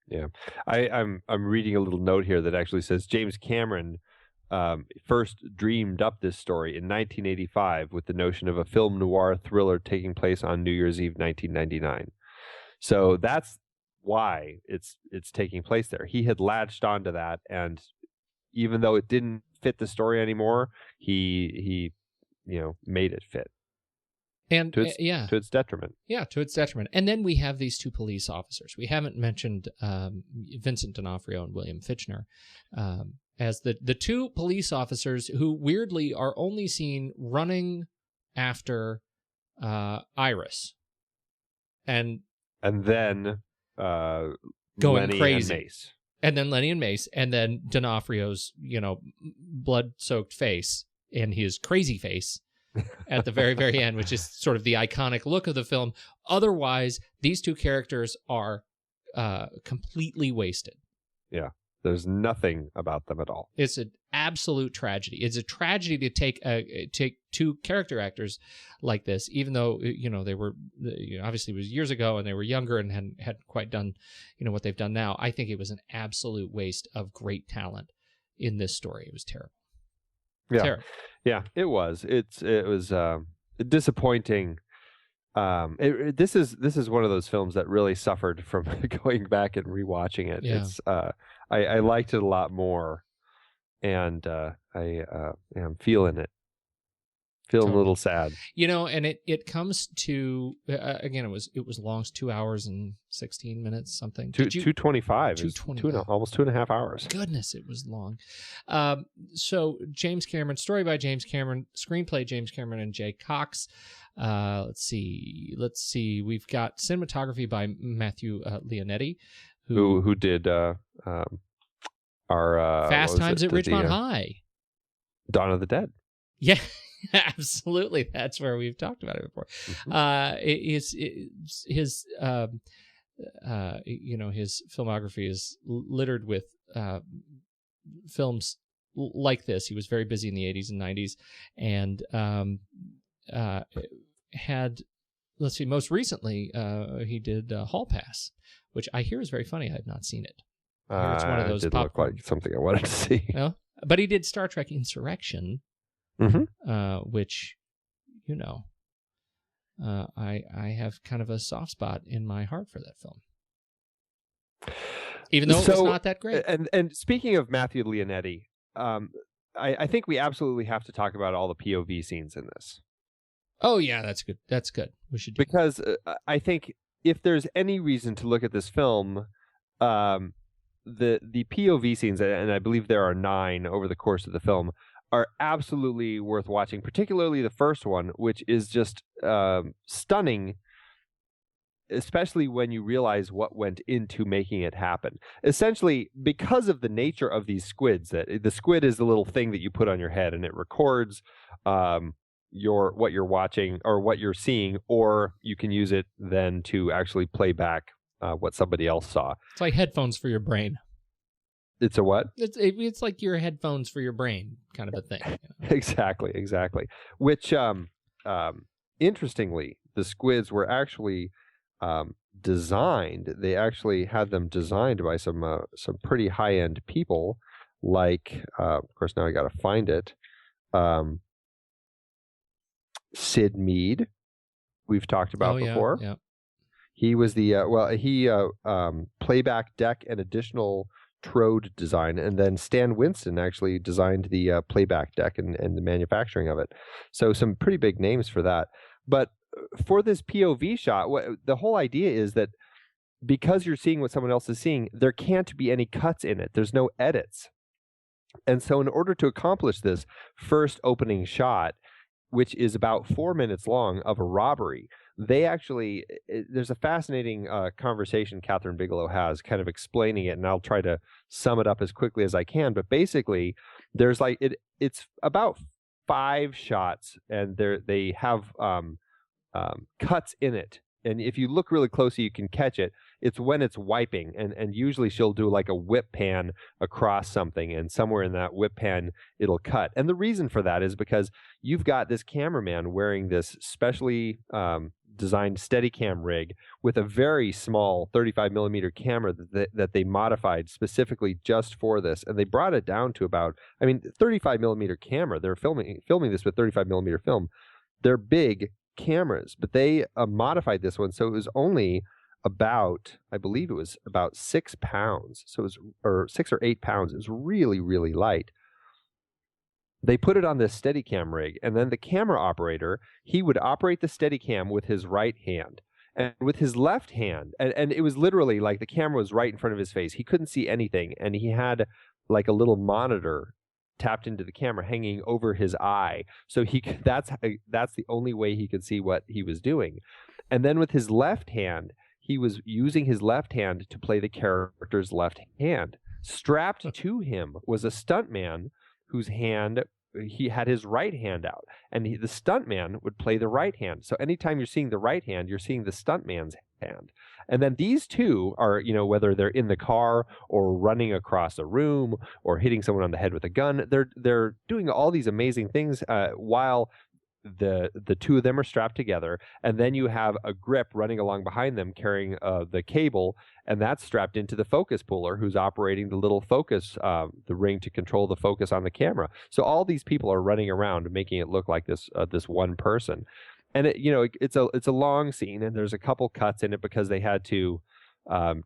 Yeah, I'm reading a little note here that actually says James Cameron first dreamed up this story in 1985 with the notion of a film noir thriller taking place on New Year's Eve 1999. So that's why it's taking place there. He had latched onto that, and even though it didn't fit the story anymore, he made it fit. And to its detriment. Yeah, to its detriment. And then we have these two police officers. We haven't mentioned Vincent D'Onofrio and William Fichtner as the two police officers who weirdly are only seen running after Iris, and then going Lenny crazy. And Mace. And then Lenny and Mace, and then D'Onofrio's blood-soaked face and his crazy face at the very, very end, which is sort of the iconic look of the film. Otherwise, these two characters are completely wasted. Yeah, there's nothing about them at all. It's an absolute tragedy. It's a tragedy to take two character actors like this, even though they were obviously it was years ago and they were younger and hadn't quite done what they've done now. I think it was an absolute waste of great talent in this story. It was terrible. Yeah, terrible. Yeah, it was. It was disappointing. This is one of those films that really suffered from going back and rewatching it. Yeah. It's I liked it a lot more, and I am feeling it. Feeling a little sad. And it comes to again, it was long, 2 hours and 16 minutes, something. 2:25. 2:20. Almost 2.5 hours. Goodness, it was long. So James Cameron, story by James Cameron, screenplay James Cameron and Jay Cox. Let's see. We've got cinematography by Matthew Leonetti, who did our Fast Times at Ridgemont High, Dawn of the Dead. Yeah. Absolutely, that's where we've talked about it before. Mm-hmm. His filmography is littered with films like this. He was very busy in the 80s and 90s, and had, let's see, most recently he did Hall Pass, which I hear is very funny. I have not seen it. I hear it's one of those did look like something I wanted to see. No? But he did Star Trek Insurrection. Mm-hmm. Which, I have kind of a soft spot in my heart for that film, even though it was not that great. And speaking of Matthew Leonetti, I think we absolutely have to talk about all the POV scenes in this. Oh yeah, that's good. That's good. We should do because I think if there's any reason to look at this film, the POV scenes, and I believe there are 9 over the course of the film, are absolutely worth watching, particularly the first one, which is just stunning, especially when you realize what went into making it happen. Essentially, because of the nature of these squids, that the squid is the little thing that you put on your head, and it records what you're watching or what you're seeing, or you can use it then to actually play back what somebody else saw. It's like headphones for your brain. It's a what? It's like your headphones for your brain kind of a thing. Exactly. Which, interestingly, the squids were actually designed. They actually had them designed by some pretty high-end people. Like, of course, now I got to find it. Sid Mead, we've talked about before. Yeah. He was the playback deck and additional Trode design, and then Stan Winston actually designed the playback deck and the manufacturing of it. So some pretty big names for that. But for this POV shot, the whole idea is that because you're seeing what someone else is seeing, there can't be any cuts in it. There's no edits. And so in order to accomplish this first opening shot, which is about 4 minutes long, of a robbery, there's a fascinating conversation Kathryn Bigelow has kind of explaining it, and I'll try to sum it up as quickly as I can. But basically, there's it's about 5 shots, and they have cuts in it. And if you look really closely, you can catch it. It's when it's wiping, and usually she'll do like a whip pan across something, and somewhere in that whip pan, it'll cut. And the reason for that is because you've got this cameraman wearing this specially designed Steadicam rig with a very small 35 millimeter camera that they modified specifically just for this. And they brought it down to 35 millimeter camera. They're filming this with 35 millimeter film. They're big cameras, but they modified this one so it was only I believe it was about 6 pounds. So it was, or 6 or 8 pounds. It was really, really light. They put it on this Steadicam rig, and then the camera operator, he would operate the Steadicam with his right hand. And with his left hand, and it was literally like the camera was right in front of his face. He couldn't see anything, and he had like a little monitor tapped into the camera hanging over his eye. So that's the only way he could see what he was doing. And then with his left hand, he was using his left hand to play the character's left hand. Strapped to him was a stuntman whose hand, he had his right hand out, and the stuntman would play the right hand. So anytime you're seeing the right hand, you're seeing the stuntman's hand. And then these two are, whether they're in the car or running across a room or hitting someone on the head with a gun, they're doing all these amazing things while the two of them are strapped together, and then you have a grip running along behind them carrying the cable, and that's strapped into the focus puller who's operating the little focus, the ring to control the focus on the camera. So all these people are running around making it look like this one person. And it's a long scene, and there's a couple cuts in it because they had to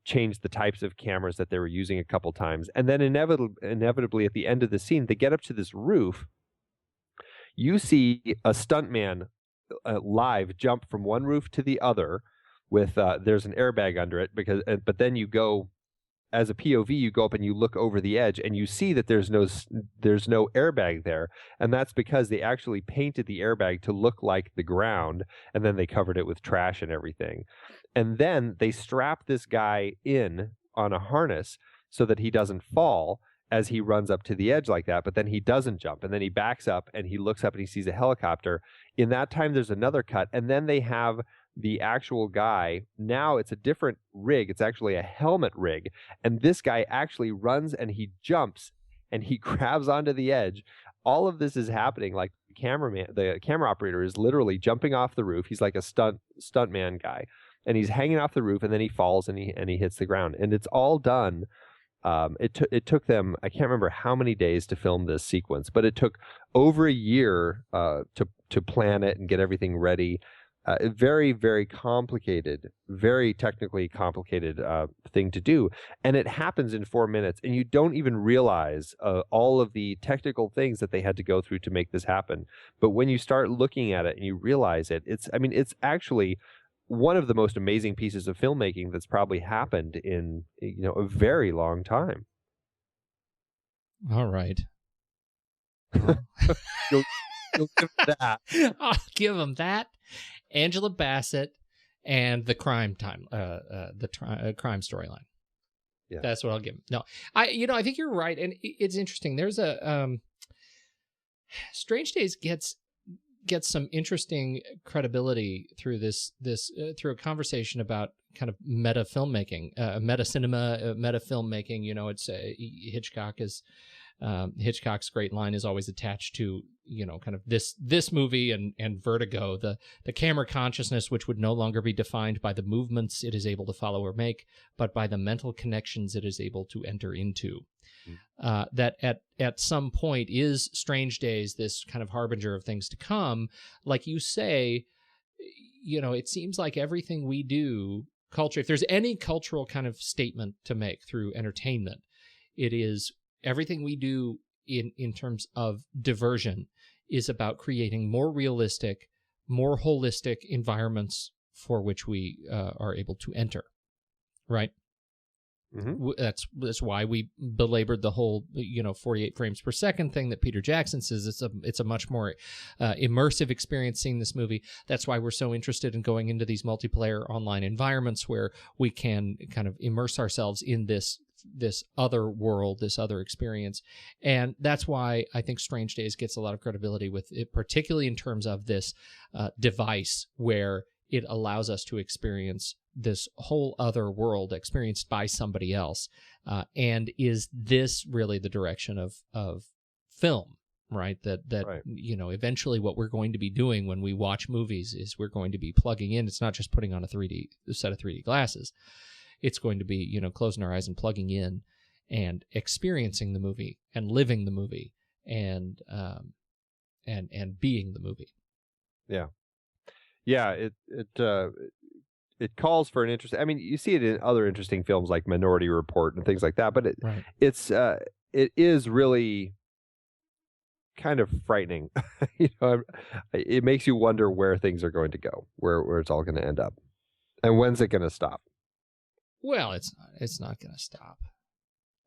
change the types of cameras that they were using a couple times. And then inevitably at the end of the scene, they get up to this roof. You see a stuntman live jump from one roof to the other with there's an airbag under it, but then you go, as a POV, you go up and you look over the edge and you see that there's no airbag there, and that's because they actually painted the airbag to look like the ground, and then they covered it with trash and everything. And then they strap this guy in on a harness so that he doesn't fall as he runs up to the edge like that, but then he doesn't jump, and then he backs up and he looks up and he sees a helicopter. In that time, there's another cut, and then they have the actual guy. Now it's a different rig. It's actually a helmet rig, and this guy actually runs and he jumps and he grabs onto the edge. All of this is happening like the camera operator is literally jumping off the roof. He's like a stuntman guy, and he's hanging off the roof, and then he falls and he hits the ground, and it's all done. It took them, I can't remember how many days to film this sequence, but it took over a year to plan it and get everything ready. A very, very complicated, very technically complicated thing to do. And it happens in 4 minutes, and you don't even realize all of the technical things that they had to go through to make this happen. But when you start looking at it and you realize it, it's actually one of the most amazing pieces of filmmaking that's probably happened in a very long time. All right. You'll give that. I'll give them that. Angela Bassett and the crime crime storyline. Yeah, that's what I'll give them. No, I think you're right, and it's interesting. There's a Strange Days gets some interesting credibility through through a conversation about kind of meta filmmaking, meta cinema, meta filmmaking. It's Hitchcock's great line is always attached to kind of this movie and Vertigo, the camera consciousness, which would no longer be defined by the movements it is able to follow or make, but by the mental connections it is able to enter into. That at some point is Strange Days this kind of harbinger of things to come. Like you say, it seems like everything we do, culture, if there's any cultural kind of statement to make through entertainment, it is everything we do in terms of diversion is about creating more realistic, more holistic environments for which we are able to enter, right? Mm-hmm. That's why we belabored the whole 48 frames per second thing that Peter Jackson says. It's a much more immersive experience seeing this movie. That's why we're so interested in going into these multiplayer online environments where we can kind of immerse ourselves in this other world, this other experience. And that's why I think Strange Days gets a lot of credibility with it, particularly in terms of this device where it allows us to experience this whole other world experienced by somebody else. And is this really the direction of film, right? That right. Eventually what we're going to be doing when we watch movies is we're going to be plugging in. It's not just putting on a set of 3D glasses. It's going to be, closing our eyes and plugging in and experiencing the movie and living the movie and being the movie. Yeah. Yeah, it calls for an interest. I mean, you see it in other interesting films like Minority Report and things like that, but it is really kind of frightening. It makes you wonder where things are going to go, where it's all going to end up, and when's it going to stop. Well, it's not going to stop.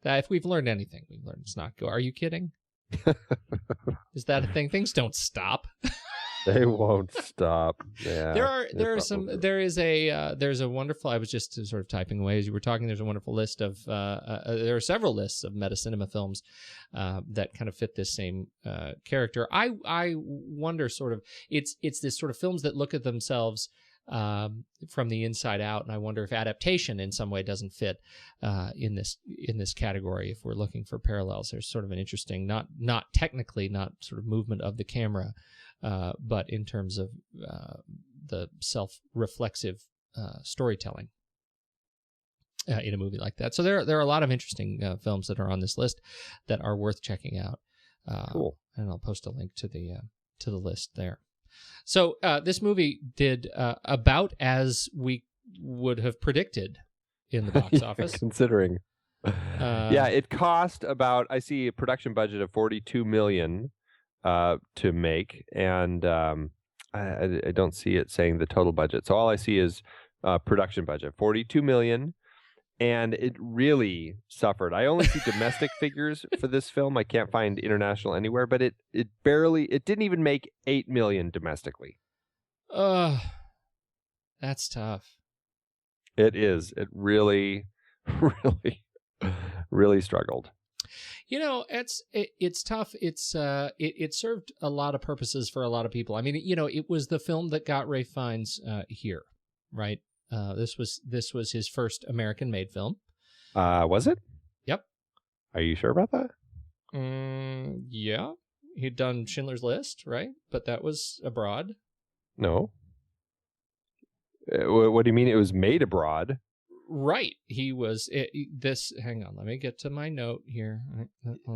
If we've learned anything, we've learned it's not go. Are you kidding? Is that a thing? Things don't stop. They won't stop. Yeah. There's a wonderful, I was just sort of typing away as you were talking, there's a wonderful list of, there are several lists of meta-cinema films that kind of fit this same character. I wonder sort of, it's this sort of films that look at themselves from the inside out, and I wonder if adaptation in some way doesn't fit in this category. If we're looking for parallels, there's sort of an interesting, not technically, not sort of movement of the camera, but in terms of the self-reflexive storytelling in a movie like that. So there are a lot of interesting films that are on this list that are worth checking out. Cool. And I'll post a link to the list there. So this movie did about as we would have predicted in the box office. Considering. It cost about, I see a production budget of $42 million to make, and I don't see it saying the total budget. So all I see is production budget, $42 million. And it really suffered. I only see domestic figures for this film. I can't find international anywhere, but it didn't even make $8 million domestically. That's tough. It is. It really, really, really struggled. It's tough. It served a lot of purposes for a lot of people. I mean, it was the film that got Ralph Fiennes here, right? This was his first American-made film. Was it? Yep. Are you sure about that? Yeah. He'd done Schindler's List, right? But that was abroad. No. What do you mean it was made abroad? Right. He was hang on, let me get to my note here.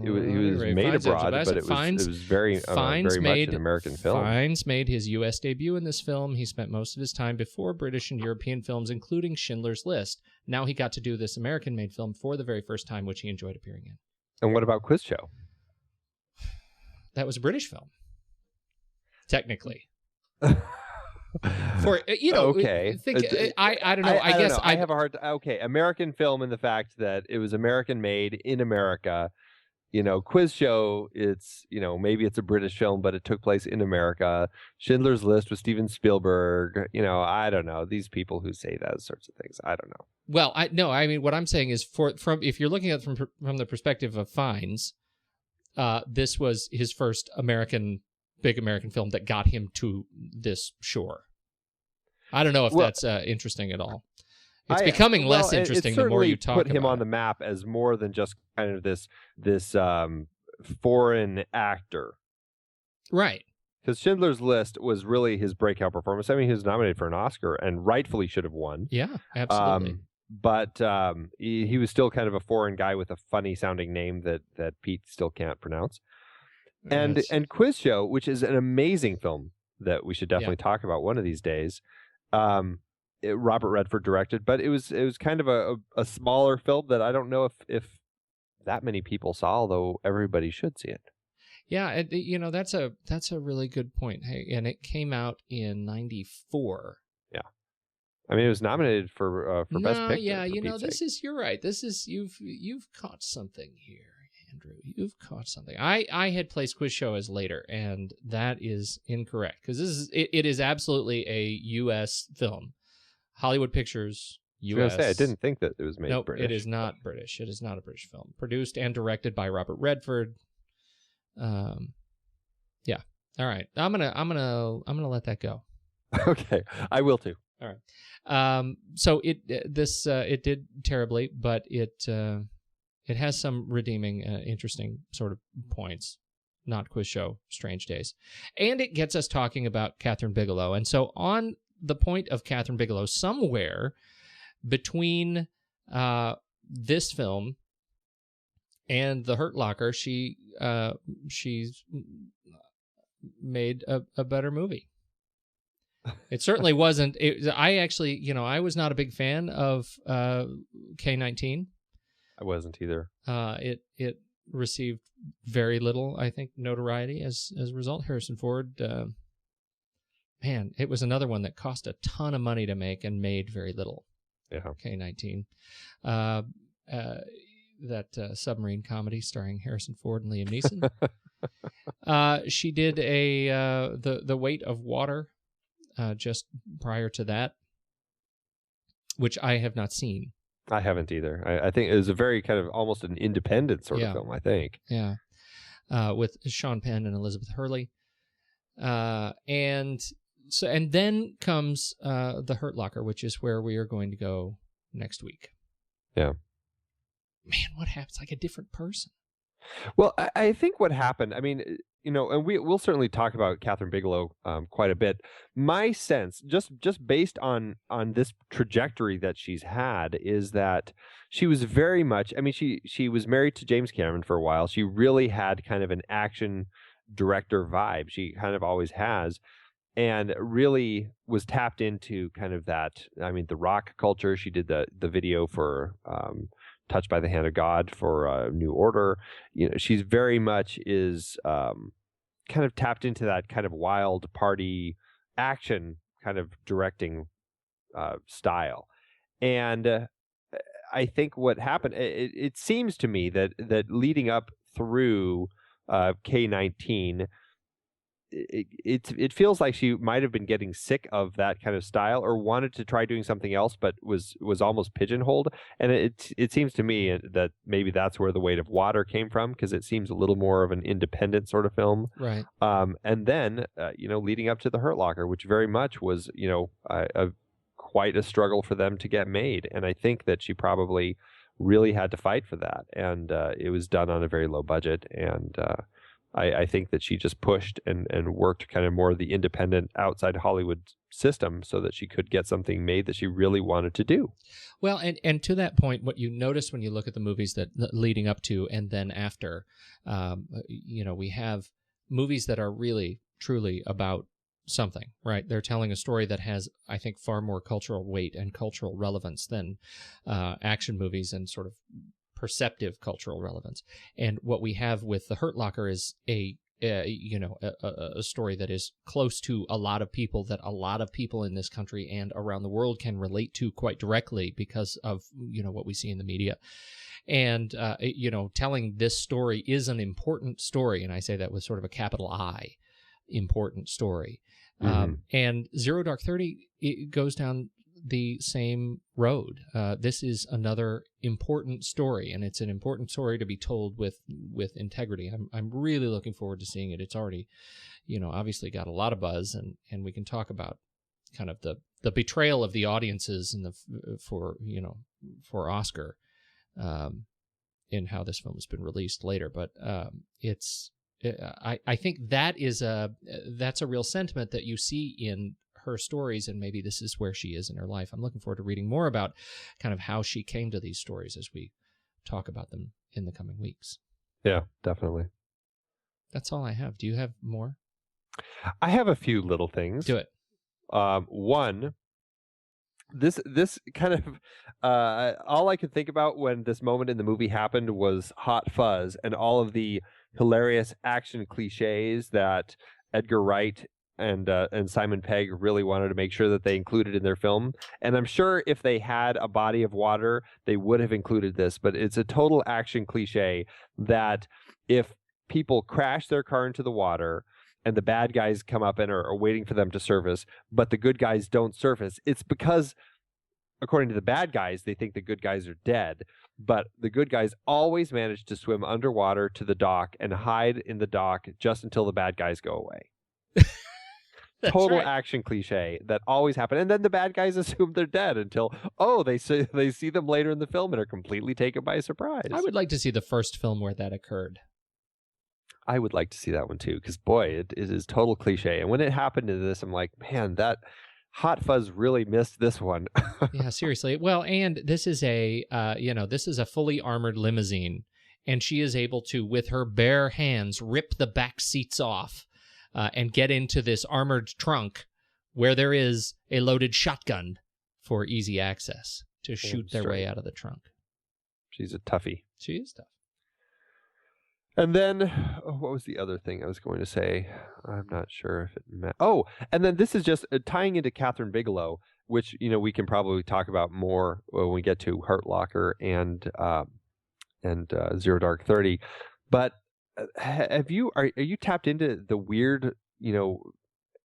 He was made abroad, but it was very much an American film. Fiennes made his U.S. debut in this film. He spent most of his time before British and European films, including Schindler's List. Now he got to do this American-made film for the very first time, which he enjoyed appearing in. And what about Quiz Show? That was a British film, technically. For okay, I don't know. I guess I have a hard time. Okay, American film in the fact that it was American made in America. Quiz Show, it's maybe it's a British film, but it took place in America. Schindler's List with Steven Spielberg. I don't know, these people who say those sorts of things. I don't know. Well, I mean, what I'm saying is, from if you're looking at it from the perspective of Fiennes, this was his first big American film that got him to this shore. I don't know if that's interesting at all. It's becoming less interesting the more you talk about it. It put him on the map as more than just kind of this foreign actor. Right. Because Schindler's List was really his breakout performance. I mean, he was nominated for an Oscar and rightfully should have won. Yeah, absolutely. But he was still kind of a foreign guy with a funny sounding name that Pete still can't pronounce. And Quiz Show, which is an amazing film that we should definitely talk about one of these days. Robert Redford directed, but it was kind of a smaller film that I don't know if that many people saw, although everybody should see it. Yeah, that's a really good point. Hey, and it came out in '94. Yeah, I mean it was nominated for Best Picture. Yeah, you're right. This is you've caught something here, Andrew. You've caught something. I had placed Quiz Show as later, and that is incorrect because it is absolutely a U.S. film. Hollywood Pictures, U.S. I was gonna say, I didn't think that it was made British. It is not British. It is not a British film. Produced and directed by Robert Redford. Yeah. All right. I'm gonna let that go. Okay, I will too. All right. So it did terribly, but it has some redeeming, interesting sort of points. Not Quiz Show, Strange Days, and it gets us talking about Kathryn Bigelow. And so on the point of Kathryn Bigelow, somewhere between this film and The Hurt Locker, she's made a better movie. It certainly wasn't. I actually, I was not a big fan of K-19. I wasn't either. It received very little, I think, notoriety as a result. Harrison Ford, man, it was another one that cost a ton of money to make and made very little. Yeah. K-19. That submarine comedy starring Harrison Ford and Liam Neeson. She did the Weight of Water just prior to that, which I have not seen. I haven't either. I think it was a very kind of almost an independent sort of film, I think. Yeah. With Sean Penn and Elizabeth Hurley. And then comes The Hurt Locker, which is where we are going to go next week. Yeah. Man, what happens? Like a different person. Well, I think what happened, I mean, and we'll certainly talk about Kathryn Bigelow quite a bit. My sense, just based on this trajectory that she's had, is that she was very much, I mean, she was married to James Cameron for a while. She really had kind of an action director vibe. She kind of always has. And really was tapped into kind of that, I mean, the rock culture. She did the video for Touched by the Hand of God for New Order. She's very much is kind of tapped into that kind of wild party action kind of directing style. And I think what happened, it seems to me that leading up through K-19, it feels like she might have been getting sick of that kind of style or wanted to try doing something else, but was almost pigeonholed. And it seems to me that maybe that's where The Weight of Water came from, because it seems a little more of an independent sort of film. Right. And then, leading up to The Hurt Locker, which very much was, quite a struggle for them to get made. And I think that she probably really had to fight for that. And it was done on a very low budget. And I think that she just pushed and worked kind of more the independent outside Hollywood system so that she could get something made that she really wanted to do. Well, and to that point, what you notice when you look at the movies that leading up to and then after, we have movies that are really, truly about something, right? They're telling a story that has, I think, far more cultural weight and cultural relevance than action movies and sort of perceptive cultural relevance. And what we have with The Hurt Locker is a story that is close to a lot of people, that a lot of people in this country and around the world can relate to quite directly because of what we see in the media. And telling this story is an important story, and I say that with sort of a capital I, important story. Mm-hmm. And Zero Dark 30, it goes down the same road. This is another important story, and it's an important story to be told with integrity. I'm really looking forward to seeing it. It's already, obviously got a lot of buzz, and we can talk about kind of the betrayal of the audiences and for Oscar, in how this film has been released later. But I think that's a real sentiment that you see in her stories, and maybe this is where she is in her life. I'm looking forward to reading more about kind of how she came to these stories as we talk about them in the coming weeks. Yeah, definitely. That's all I have. Do you have more? I have a few little things. Do it. One, this kind of all I could think about when this moment in the movie happened was Hot Fuzz and all of the hilarious action cliches that Edgar Wright and Simon Pegg really wanted to make sure that they included in their film. And I'm sure if they had a body of water, they would have included this. But it's a total action cliche that if people crash their car into the water and the bad guys come up and are waiting for them to surface, but the good guys don't surface, it's because, according to the bad guys, they think the good guys are dead. But the good guys always manage to swim underwater to the dock and hide in the dock just until the bad guys go away. Total right. Action cliche that always happen. And then the bad guys assume they're dead until, they see them later in the film and are completely taken by surprise. I would like to see the first film where that occurred. I would like to see that one too, because boy, it is total cliche. And when it happened to this, I'm like, man, that Hot Fuzz really missed this one. Yeah, seriously. Well, and this is a fully armored limousine, and she is able to, with her bare hands, rip the back seats off and get into this armored trunk where there is a loaded shotgun for easy access to shoot their way out of the trunk. She's a toughie. She is tough. And then, what was the other thing I was going to say? I'm not sure if it and then this is just tying into Kathryn Bigelow, which, we can probably talk about more when we get to Hurt Locker and Zero Dark 30. But are you tapped into the weird,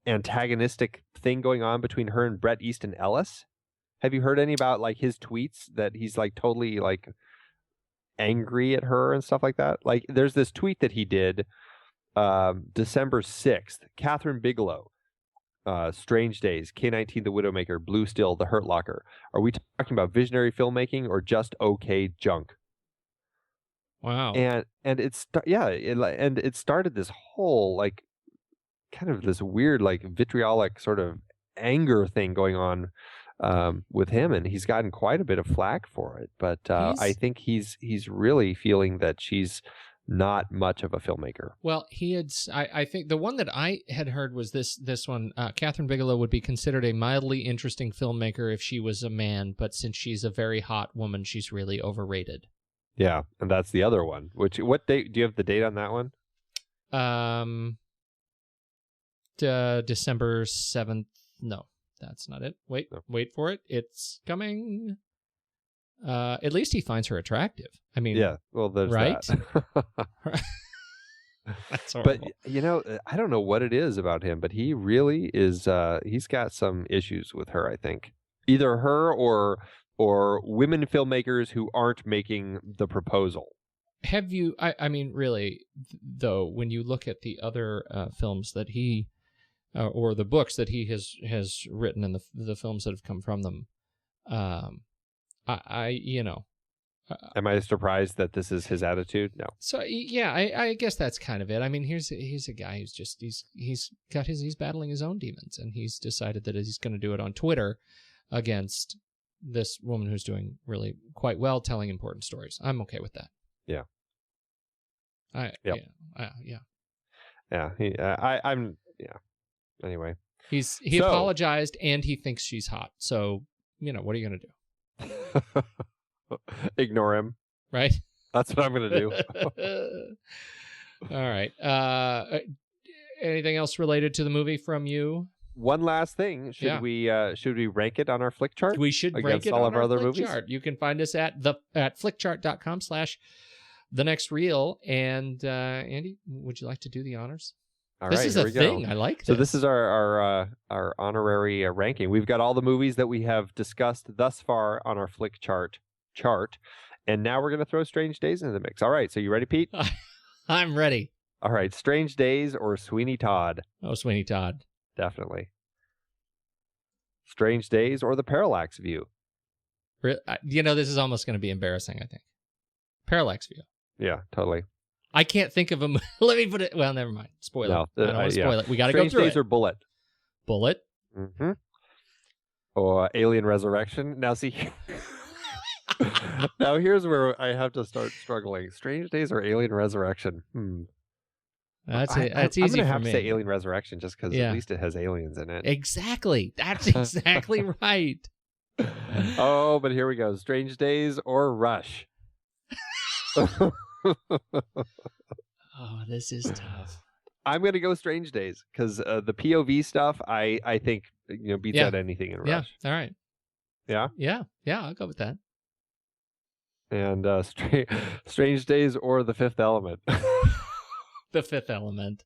antagonistic thing going on between her and Bret Easton Ellis? Have you heard any about like his tweets that he's like totally like angry at her and stuff like that? Like there's this tweet that he did December 6th. Kathryn Bigelow, Strange Days, K-19 The Widowmaker, Blue Still, The Hurt Locker. Are we talking about visionary filmmaking or just okay junk? Wow. And it started this whole like kind of this weird like vitriolic sort of anger thing going on with him, and he's gotten quite a bit of flack for it. But I think he's really feeling that she's not much of a filmmaker. Well, I think the one that I had heard was this one. Kathryn Bigelow would be considered a mildly interesting filmmaker if she was a man, but since she's a very hot woman, she's really overrated. Yeah, and that's the other one. What date do you have the date on that one? December 7th. No, that's not it. Wait for it. It's coming. At least he finds her attractive. I mean, yeah. Well, there's right. That. That's horrible. But I don't know what it is about him, but he really is. He's got some issues with her. I think either her or women filmmakers who aren't making the proposal. Have you? I mean, really, though, when you look at the other films that he or the books that he has written and the films that have come from them, am I surprised that this is his attitude? No. So yeah, I guess that's kind of it. I mean, here's a guy who's just he's battling his own demons, and he's decided that he's going to do it on Twitter against this woman who's doing really quite well, telling important stories. I'm okay with that. Yeah. Anyway, he apologized and he thinks she's hot. So what are you gonna do? Ignore him, right? That's what I'm gonna do. All right. Anything else related to the movie from you? One last thing. Should we rank it on our flick chart? We should rank it all on our other flick chart. You can find us at flickchart.com/thenextreel. And Andy, would you like to do the honors? All this right, is a thing. Go. I like this. So this is our honorary ranking. We've got all the movies that we have discussed thus far on our flick chart, and now we're going to throw Strange Days into the mix. All right, so you ready, Pete? I'm ready. All right, Strange Days or Sweeney Todd? Oh, Sweeney Todd. Definitely. Strange Days or The Parallax View? This is almost going to be embarrassing, I think. Parallax View. Yeah, totally. I can't think of them. Let me put it. Well, never mind. Spoil it. I don't want to spoil it. We got to go through Strange Days it. or Bullet? Bullet. Mm-hmm. Or Alien Resurrection. Now, see. Now, here's where I have to start struggling. Strange Days or Alien Resurrection? That's easy for me. I'm going to have to say Alien Resurrection just because at least it has aliens in it. Exactly. That's exactly right. Oh, but here we go. Strange Days or Rush? Oh, this is tough. I'm going to go Strange Days because the POV stuff, I think, beats out anything in Rush. Yeah. All right. Yeah? Yeah, I'll go with that. And Strange Days or The Fifth Element? The Fifth Element.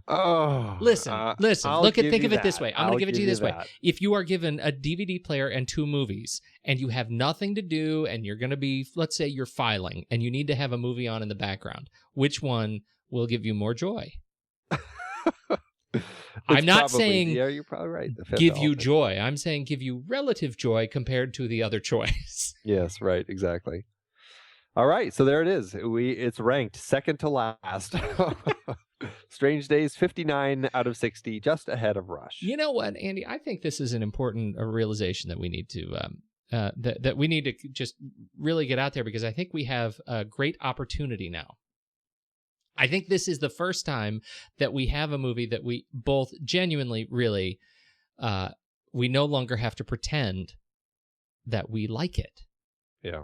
Oh. Listen. Think of it this way. I'm going to give it to you this way. That. If you are given a DVD player and 2 movies and you have nothing to do and you're going to be, let's say you're filing and you need to have a movie on in the background, which one will give you more joy? I'm not saying you're probably right. Give you joy. I'm saying give you relative joy compared to the other choice. Yes, right. Exactly. All right, so there it is. It's ranked second to last. Strange Days, 59 out of 60, just ahead of Rush. You know what, Andy? I think this is an important realization that we need to that we need to just really get out there, because I think we have a great opportunity now. I think this is the first time that we have a movie that we both genuinely really we no longer have to pretend that we like it. Yeah.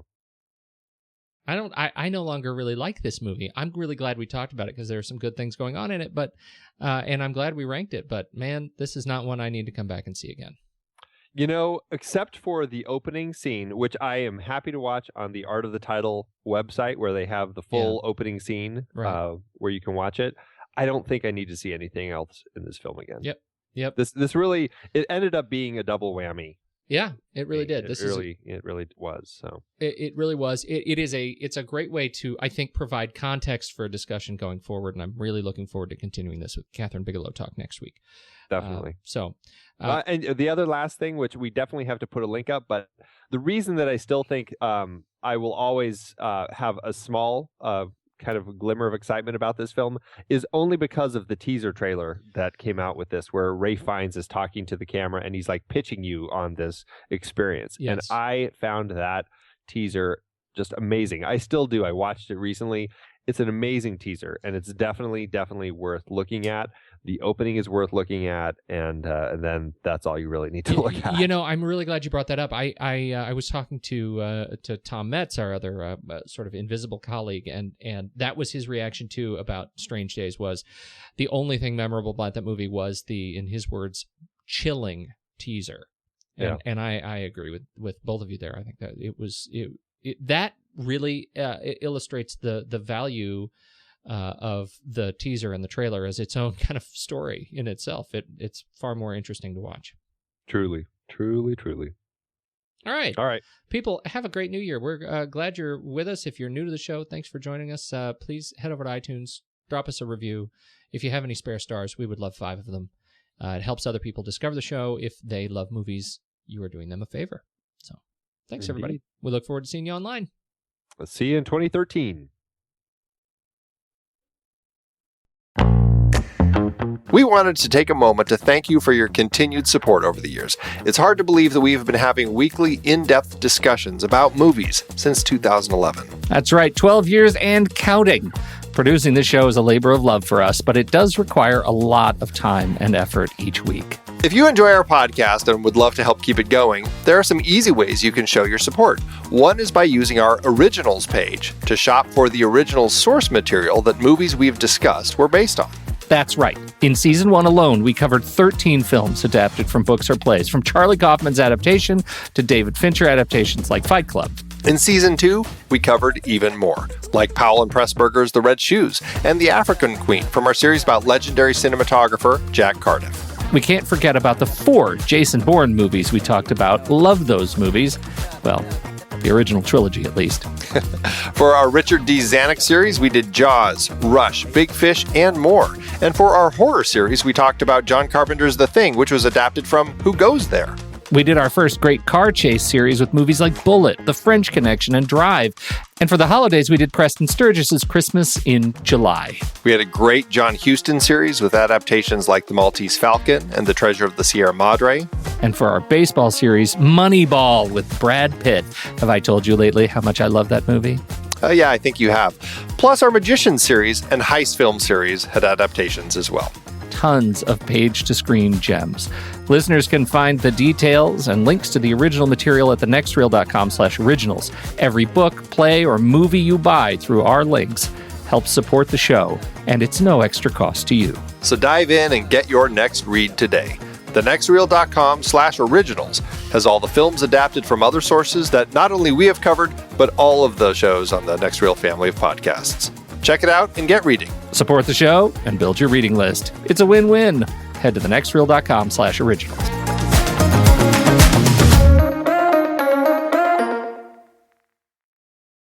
I no longer really like this movie. I'm really glad we talked about it because there are some good things going on in it, but and I'm glad we ranked it, but man, this is not one I need to come back and see again. You know, except for the opening scene, which I am happy to watch on the Art of the Title website where they have the full opening scene where you can watch it. I don't think I need to see anything else in this film again. Yep. This really, it ended up being a double whammy. Yeah, it really did. It really was. So it really was. It's a great way to, I think, provide context for a discussion going forward, and I'm really looking forward to continuing this with Kathryn Bigelow Talk next week. Definitely. And the other last thing, which we definitely have to put a link up, but the reason that I still think I will always have a small kind of a glimmer of excitement about this film is only because of the teaser trailer that came out with this, where Ralph Fiennes is talking to the camera and he's like pitching you on this experience. Yes. And I found that teaser just amazing. I still do. I watched it recently. It's an amazing teaser, and it's definitely worth looking at. The opening is worth looking at, and then that's all you really need to look at. You know, I'm really glad you brought that up. I was talking to Tom Metz, our other sort of invisible colleague, and that was his reaction too about Strange Days. Was the only thing memorable about that movie was the, in his words, chilling teaser. And I agree with both of you there. I think that that really illustrates the value of the teaser and the trailer as its own kind of story in itself. It's far more interesting to watch. Truly. All right. All right. People, have a great new year. We're glad you're with us. If you're new to the show, thanks for joining us. Please head over to iTunes, drop us a review. If you have any spare stars, we would love 5 of them. It helps other people discover the show. If they love movies, you are doing them a favor. So thanks, Indeed. everybody. We look forward to seeing you online. Let's see you in 2013. We wanted to take a moment to thank you for your continued support over the years. It's hard to believe that we have been having weekly, in-depth discussions about movies since 2011. That's right, 12 years and counting. Producing this show is a labor of love for us, but it does require a lot of time and effort each week. If you enjoy our podcast and would love to help keep it going, there are some easy ways you can show your support. One is by using our Originals page to shop for the original source material that movies we've discussed were based on. That's right. In Season 1 alone, we covered 13 films adapted from books or plays, from Charlie Kaufman's adaptation to David Fincher adaptations like Fight Club. In Season 2, we covered even more, like Powell and Pressburger's The Red Shoes and The African Queen from our series about legendary cinematographer Jack Cardiff. We can't forget about the 4 Jason Bourne movies we talked about. Love those movies. Well, the original trilogy, at least. For our Richard D. Zanuck series, we did Jaws, Rush, Big Fish, and more. And for our horror series, we talked about John Carpenter's The Thing, which was adapted from Who Goes There? We did our first great car chase series with movies like Bullet, The French Connection, and Drive. And for the holidays, we did Preston Sturgis's Christmas in July. We had a great John Huston series with adaptations like The Maltese Falcon and The Treasure of the Sierra Madre. And for our baseball series, Moneyball with Brad Pitt. Have I told you lately how much I love that movie? Yeah, I think you have. Plus, our Magician series and Heist film series had adaptations as well. Tons of page-to-screen gems. Listeners can find the details and links to the original material at thenextreel.com/originals. Every book, play, or movie you buy through our links helps support the show, and it's no extra cost to you. So dive in and get your next read today. thenextreel.com/originals has all the films adapted from other sources that not only we have covered, but all of the shows on the Next Reel family of podcasts. Check it out and get reading. Support the show and build your reading list. It's a win-win. Head to thenextreel.com/originals.